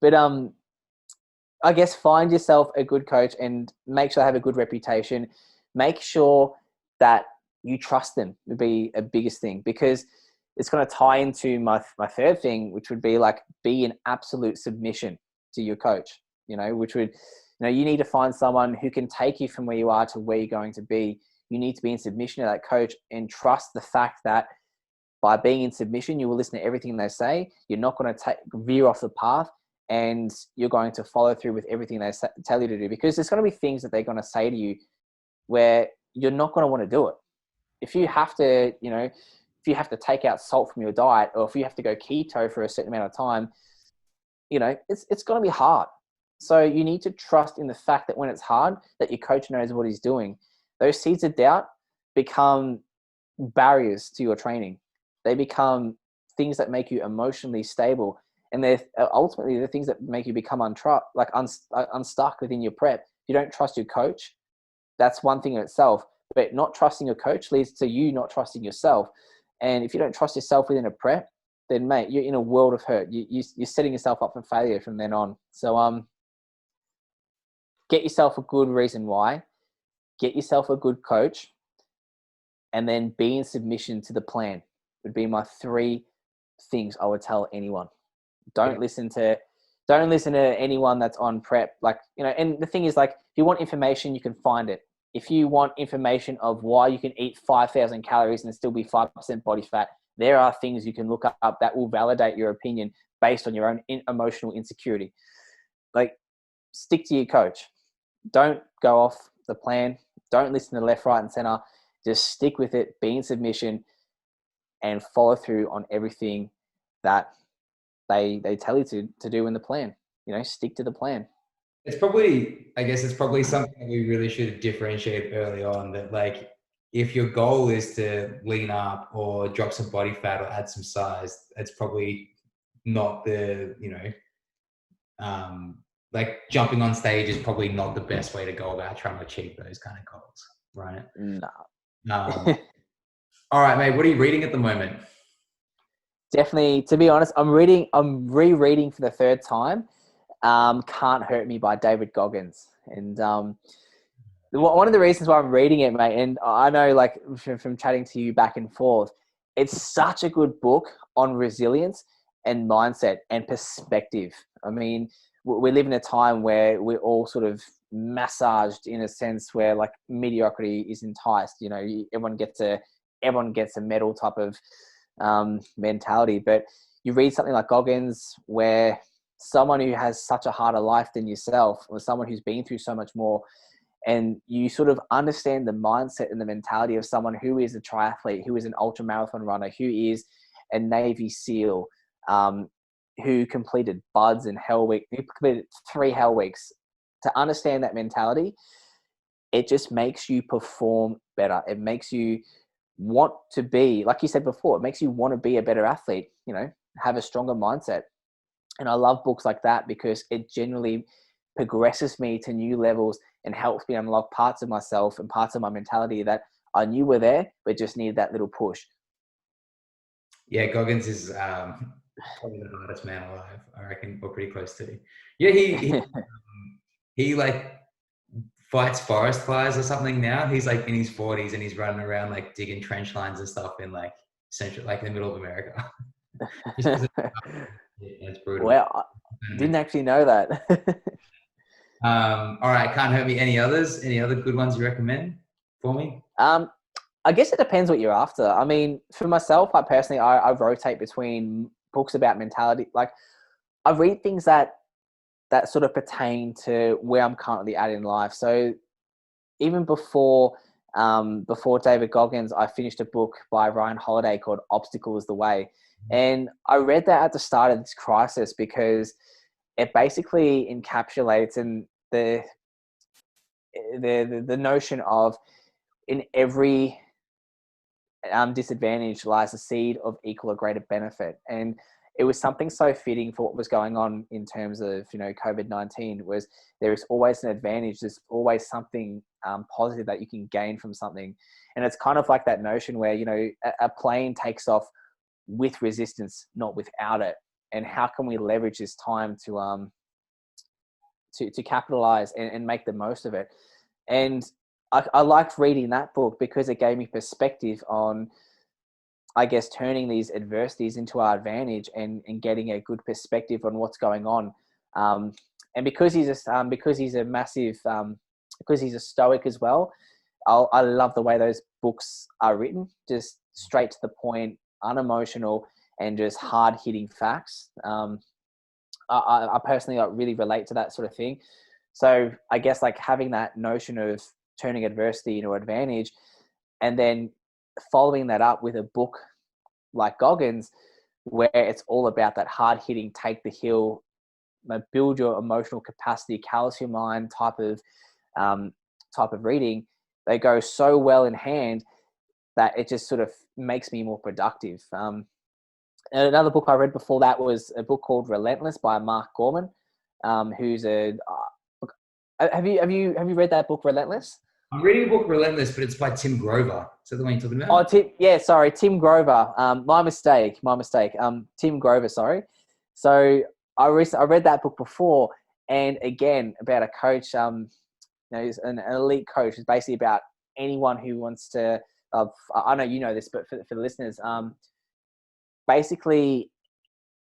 But I guess find yourself a good coach and make sure they have a good reputation. Make sure that you trust them would be a biggest thing, because it's going to tie into my third thing, which would be like, be in absolute submission to your coach, which would, you need to find someone who can take you from where you are to where you're going to be. You need to be in submission to that coach and trust the fact that by being in submission, you will listen to everything they say. You're not going to veer off the path, and you're going to follow through with everything they tell you to do, because there's going to be things that they're going to say to you where you're not going to want to do it. If you have to, if you have to take out salt from your diet, or if you have to go keto for a certain amount of time, it's going to be hard. So you need to trust in the fact that when it's hard, that your coach knows what he's doing. Those seeds of doubt become barriers to your training. They become things that make you emotionally stable. And they're ultimately the things that make you become unstuck within your prep. If you don't trust your coach, that's one thing in itself. But not trusting your coach leads to you not trusting yourself. And if you don't trust yourself within a prep, then mate, you're in a world of hurt. You're setting yourself up for failure from then on. So get yourself a good reason why. Get yourself a good coach. And then be in submission to the plan would be my 3 things I would tell anyone. Don't listen to anyone that's on prep. And the thing is, if you want information, you can find it. If you want information of why you can eat 5,000 calories and still be 5% body fat, there are things you can look up that will validate your opinion based on your own emotional insecurity. Stick to your coach. Don't go off the plan. Don't listen to left, right, and center. Just stick with it, be in submission, and follow through on everything that they tell you to do in the plan. Stick to the plan. It's probably something that we really should differentiate early on, that if your goal is to lean up or drop some body fat or add some size, it's probably not jumping on stage is probably not the best way to go about trying to achieve those kind of goals, right? No. All right, mate, what are you reading at the moment? Definitely, to be honest, I'm rereading for the 3rd time, Can't Hurt Me by David Goggins. And one of the reasons why I'm reading it, mate, and I know from chatting to you back and forth, it's such a good book on resilience and mindset and perspective. I mean, we live in a time where we're all sort of massaged in a sense where mediocrity is enticed. Everyone gets a medal type of mentality. But you read something like Goggins, where someone who has such a harder life than yourself, or someone who's been through so much more, and you sort of understand the mindset and the mentality of someone who is a triathlete, who is an ultra marathon runner, who is a Navy SEAL, who completed Buds and Hell Week, who completed 3 Hell Weeks. To understand that mentality, it just makes you perform better. It makes you want to be, like you said before, it makes you want to be a better athlete, you know, have a stronger mindset. And I love books like that because it generally progresses me to new levels and helps me unlock parts of myself and parts of my mentality that I knew were there, but just needed that little push. Yeah, Goggins is probably the hardest man alive, I reckon, or pretty close to. Yeah, he like fights forest fires or something now. He's like in his 40s and he's running around like digging trench lines and stuff in like central, like in the middle of America. It's brutal. Well, I didn't actually know that. All right, can't hurt me. Any others? Any other good ones you recommend for me? I guess it depends what you're after. I mean, for myself, I rotate between books about mentality. Like, I read things that sort of pertain to where I'm currently at in life. So even before David Goggins, I finished a book by Ryan Holiday called "Obstacle is the Way," and I read that at the start of this crisis because it basically encapsulates the notion of, in every disadvantage lies a seed of equal or greater benefit. And it was something so fitting for what was going on in terms of, you know, COVID-19, was there is always an advantage. There's always something positive that you can gain from something. And it's kind of like that notion where, you know, a plane takes off with resistance, not without it. And how can we leverage this time to capitalize and make the most of it? And I liked reading that book because it gave me perspective on, I guess, turning these adversities into our advantage and getting a good perspective on what's going on. And because he's a massive, because he's a stoic as well, I love the way those books are written, just straight to the point, unemotional, and just hard hitting facts. I personally really relate to that sort of thing. So I guess like having that notion of turning adversity into advantage, and then following that up with a book like Goggins, where it's all about that hard hitting, take the hill, build your emotional capacity, callous your mind type of reading. They go so well in hand that it just sort of makes me more productive. And another book I read before that was a book called Relentless by Mark Gorman, who's have you read that book, Relentless? I'm reading the book Relentless, but it's by Tim Grover. Is that the one you're talking Oh, about? Tim Grover. My mistake. Tim Grover. Sorry. So I read that book before, and again about a coach. You know, he's an elite coach. It's basically about anyone who wants to. I know you know this, but for the listeners, basically,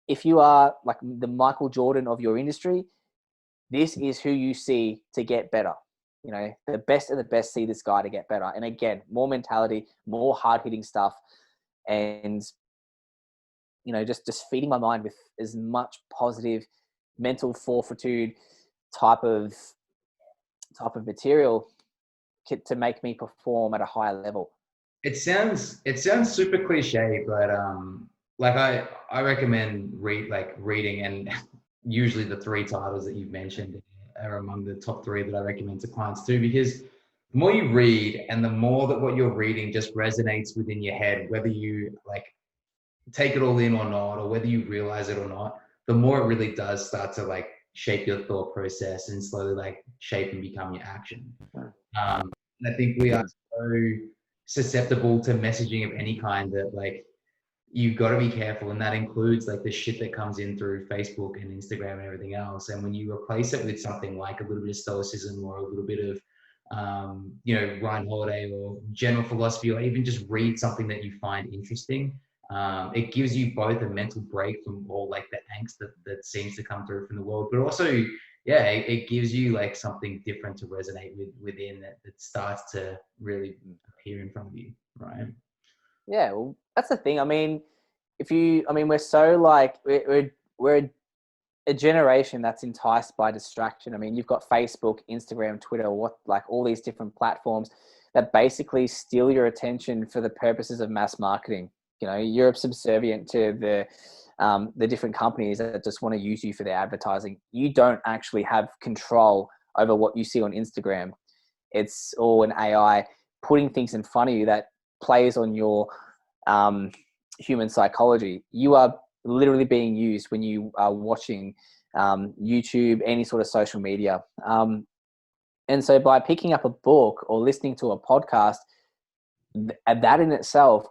if you are like the Michael Jordan of your industry, this is who you see to get better. You know, the best of the best see this guy to get better. And again, more mentality, more hard hitting stuff, and, you know, just feeding my mind with as much positive mental fortitude type of material to make me perform at a higher level. It sounds super cliche, but like I recommend reading, and usually the 3 titles that you've mentioned are among the top 3 that I recommend to clients too, because the more you read and the more that what you're reading just resonates within your head, whether you like take it all in or not, or whether you realize it or not, the more it really does start to like shape your thought process and slowly like shape and become your action. And I think we are so susceptible to messaging of any kind that like you've got to be careful, and that includes like the shit that comes in through Facebook and Instagram and everything else. And when you replace it with something like a little bit of stoicism or a little bit of you know, Ryan Holiday or general philosophy, or even just read something that you find interesting, it gives you both a mental break from all like the angst that seems to come through from the world, but also, yeah, it gives you like something different to resonate within that starts to really appear in front of you, right? Yeah, well, that's the thing. I mean, we're so like we're a generation that's enticed by distraction. I mean, you've got Facebook, Instagram, Twitter, like all these different platforms that basically steal your attention for the purposes of mass marketing. You know, you're subservient to the different companies that just want to use you for their advertising. You don't actually have control over what you see on Instagram. It's all an AI putting things in front of you that plays on your human psychology. You are literally being used when you are watching YouTube, any sort of social media. And so by picking up a book or listening to a podcast, that in itself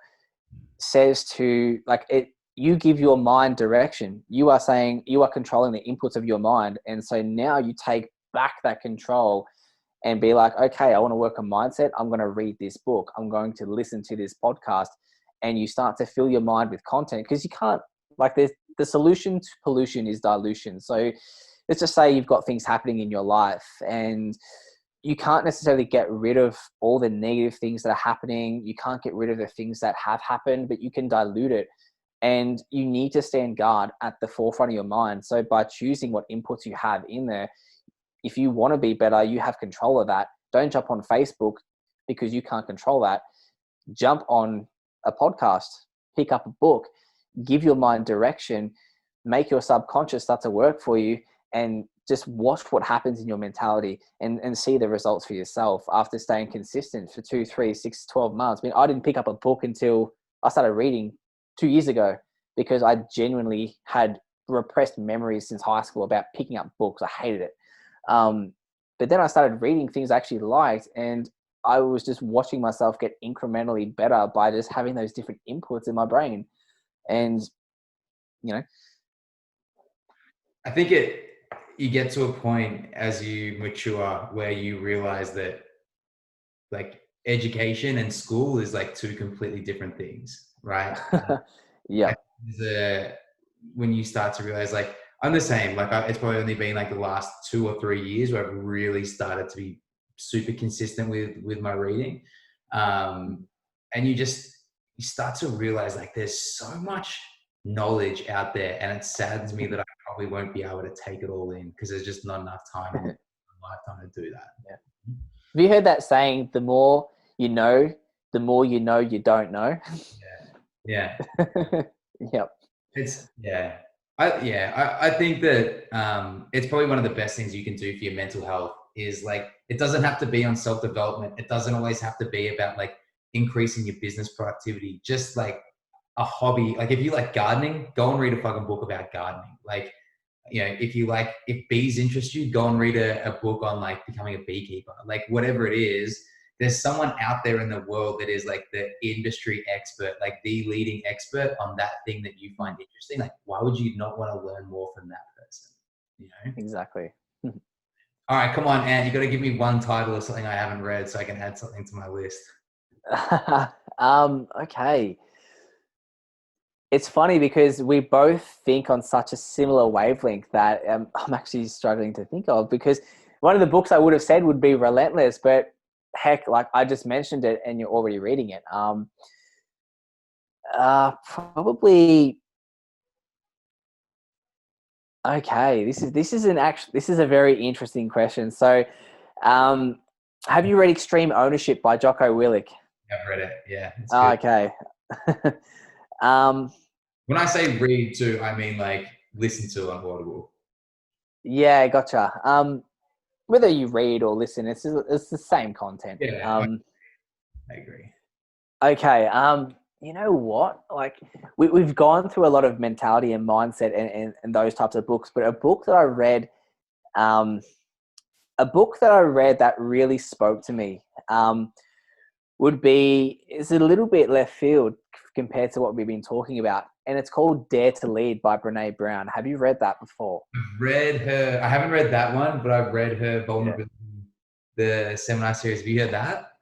says to like it, you give your mind direction. You are saying you are controlling the inputs of your mind. And so now you take back that control and be like, okay, I want to work on mindset. I'm going to read this book. I'm going to listen to this podcast. And you start to fill your mind with content because you can't, like, the solution to pollution is dilution. So let's just say you've got things happening in your life and you can't necessarily get rid of all the negative things that are happening. You can't get rid of the things that have happened, but you can dilute it. And you need to stand guard at the forefront of your mind. So by choosing what inputs you have in there, if you want to be better, you have control of that. Don't jump on Facebook because you can't control that. Jump on a podcast, pick up a book, give your mind direction, make your subconscious start to work for you, and just watch what happens in your mentality and see the results for yourself after staying consistent for 2, 3, 6, 12 months. I mean, I didn't pick up a book until I started reading 2 years ago because I genuinely had repressed memories since high school about picking up books. I hated it. But then I started reading things I actually liked, and I was just watching myself get incrementally better by just having those different inputs in my brain. And, you know, I think you get to a point as you mature where you realize that like education and school is like two completely different things, right? yeah, When you start to realize, like, I'm the same, like it's probably only been like the last 2 or 3 years where I've really started to be super consistent with my reading. And you start to realize like there's so much knowledge out there, and it saddens me that I probably won't be able to take it all in because there's just not enough time in my lifetime to do that. Yeah. Have you heard that saying, the more you know you don't know? Yeah. Yep. I think that it's probably one of the best things you can do for your mental health is like, it doesn't have to be on self-development. It doesn't always have to be about like increasing your business productivity. Just like a hobby. Like if you like gardening, go and read a fucking book about gardening. Like, you know, if bees interest you, go and read a book on like becoming a beekeeper. Like whatever it is, there's someone out there in the world that is like the industry expert, like the leading expert on that thing that you find interesting. Like, why would you not want to learn more from that person? You know? Exactly. All right, come on, Anth, you got to give me one title of something I haven't read so I can add something to my list. Okay. It's funny because we both think on such a similar wavelength that I'm actually struggling to think of, because one of the books I would have said would be Relentless, but heck, like I just mentioned it and you're already reading it. Probably. Okay, this is a very interesting question. So, have you read Extreme Ownership by Jocko Willink? I've read it. Yeah. It's Oh, good. okay. When I say read to, I mean like listen to on Audible. Yeah, gotcha. Whether you read or listen, it's the same content. Yeah, I agree. Okay. You know what? Like we've gone through a lot of mentality and mindset and those types of books, but a book that I read that really spoke to me is a little bit left field compared to what we've been talking about, and it's called Dare to Lead by Brene Brown. Have you read that before? I haven't read that one, but I've read her Vulnerability, the seminar series. Have you heard that?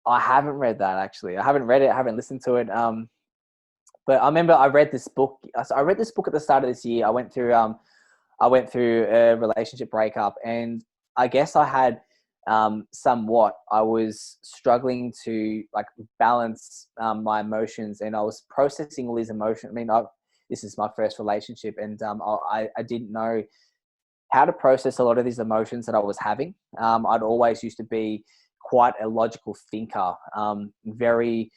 I haven't read that, actually. I haven't read it. I haven't listened to it. But I remember I read this book. I read this book at the start of this year. I went through a relationship breakup, and I guess I had I was struggling to like balance my emotions, and I was processing all these emotions. I mean, this is my first relationship, and I didn't know how to process a lot of these emotions that I was having. I'd always used to be quite a logical thinker, very,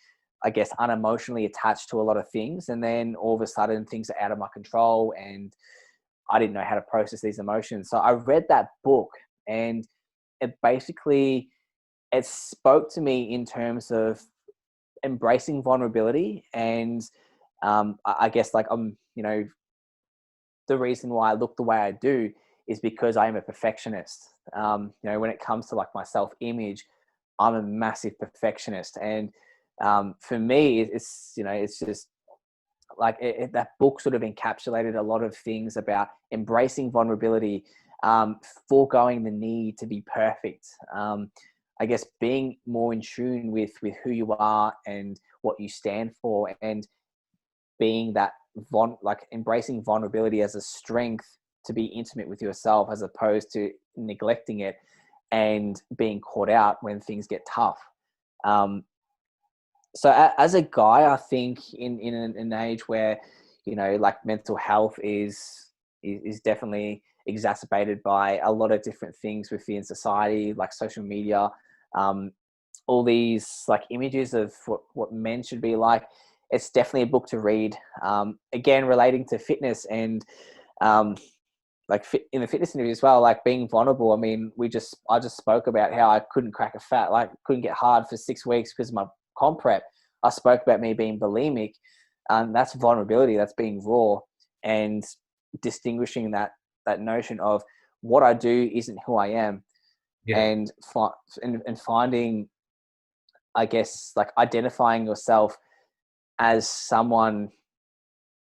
I guess, unemotionally attached to a lot of things. And then all of a sudden things are out of my control and I didn't know how to process these emotions. So I read that book, and it basically, it spoke to me in terms of embracing vulnerability. And I guess like, the reason why I look the way I do is because I am a perfectionist. When it comes to like my self-image, I'm a massive perfectionist. And for me, it's just like that book sort of encapsulated a lot of things about embracing vulnerability, foregoing the need to be perfect. I guess being more in tune with who you are and what you stand for, and being that embracing vulnerability as a strength to be intimate with yourself, as opposed to neglecting it and being caught out when things get tough. So as a guy, I think in an age where, like mental health is definitely exacerbated by a lot of different things within society, like social media, all these like images of what men should be like. It's definitely a book to read. Again, relating to fitness and in the fitness interview as well, like being vulnerable. I mean, I just spoke about how I couldn't crack a fat, like couldn't get hard for 6 weeks because of my comp prep. I spoke about me being bulimic. That's vulnerability. That's being raw, and distinguishing that notion of what I do isn't who I am. Yeah. And finding, I guess, like identifying yourself as someone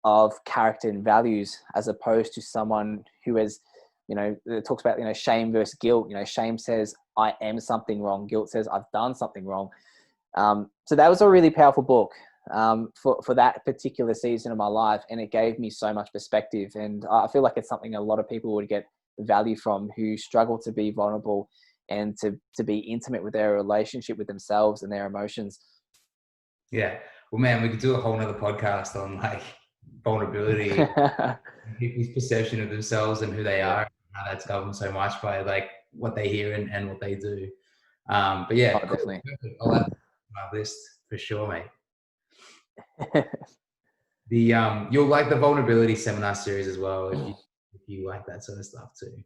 of character and values, as opposed to someone who has, it talks about, shame versus guilt. Shame says I am something wrong. Guilt says I've done something wrong. So that was a really powerful book for that particular season of my life. And it gave me so much perspective. And I feel like it's something a lot of people would get value from, who struggle to be vulnerable and to be intimate with their relationship with themselves and their emotions. Yeah. Well, man, we could do a whole nother podcast on like vulnerability, people's perception of themselves and who they are, and how that's governed so much by like what they hear and what they do. But yeah, cool. Definitely. I'll add that to my list for sure, mate. You'll like the vulnerability seminar series as well if you like that sort of stuff too.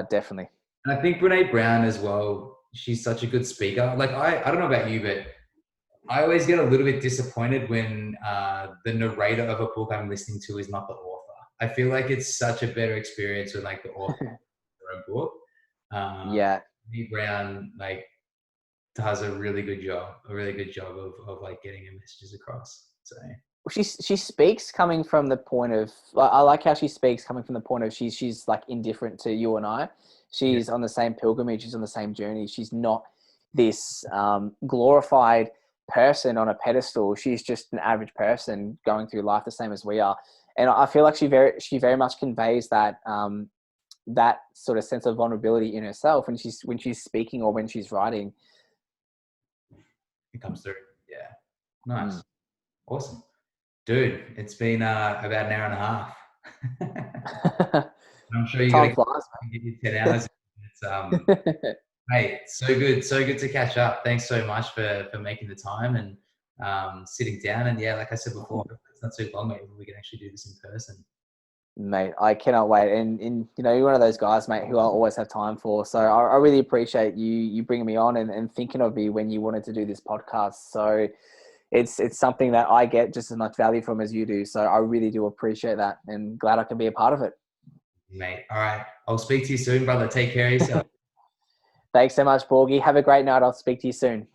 Definitely. And I think Brene Brown as well. She's such a good speaker. Like I don't know about you, but I always get a little bit disappointed when the narrator of a book I'm listening to is not the author. I feel like it's such a better experience when like the author of their own book. Yeah. Brene Brown like does a really good job of like getting her messages across. So she speaks coming from the point of, I like how she speaks coming from the point of she's like indifferent to you and I. She's on the same pilgrimage. She's on the same journey. She's not this glorified person on a pedestal. She's just an average person going through life the same as we are. And I feel like she very much conveys that that sort of sense of vulnerability in herself when she's speaking or when she's writing. It comes through. Yeah. Nice. Awesome. Dude, it's been about an hour and a half. I'm sure you're going to get your 10 hours. It's, mate, so good to catch up. Thanks so much for making the time and sitting down. And yeah, like I said before, it's not too long, mate, we can actually do this in person. Mate, I cannot wait. And you're one of those guys, mate, who I always have time for. So I really appreciate you bringing me on and thinking of me when you wanted to do this podcast. So it's something that I get just as much value from as you do. So I really do appreciate that, and glad I can be a part of it. Mate, all right. I'll speak to you soon, brother. Take care of yourself. Thanks so much, Borgie. Have a great night. I'll speak to you soon.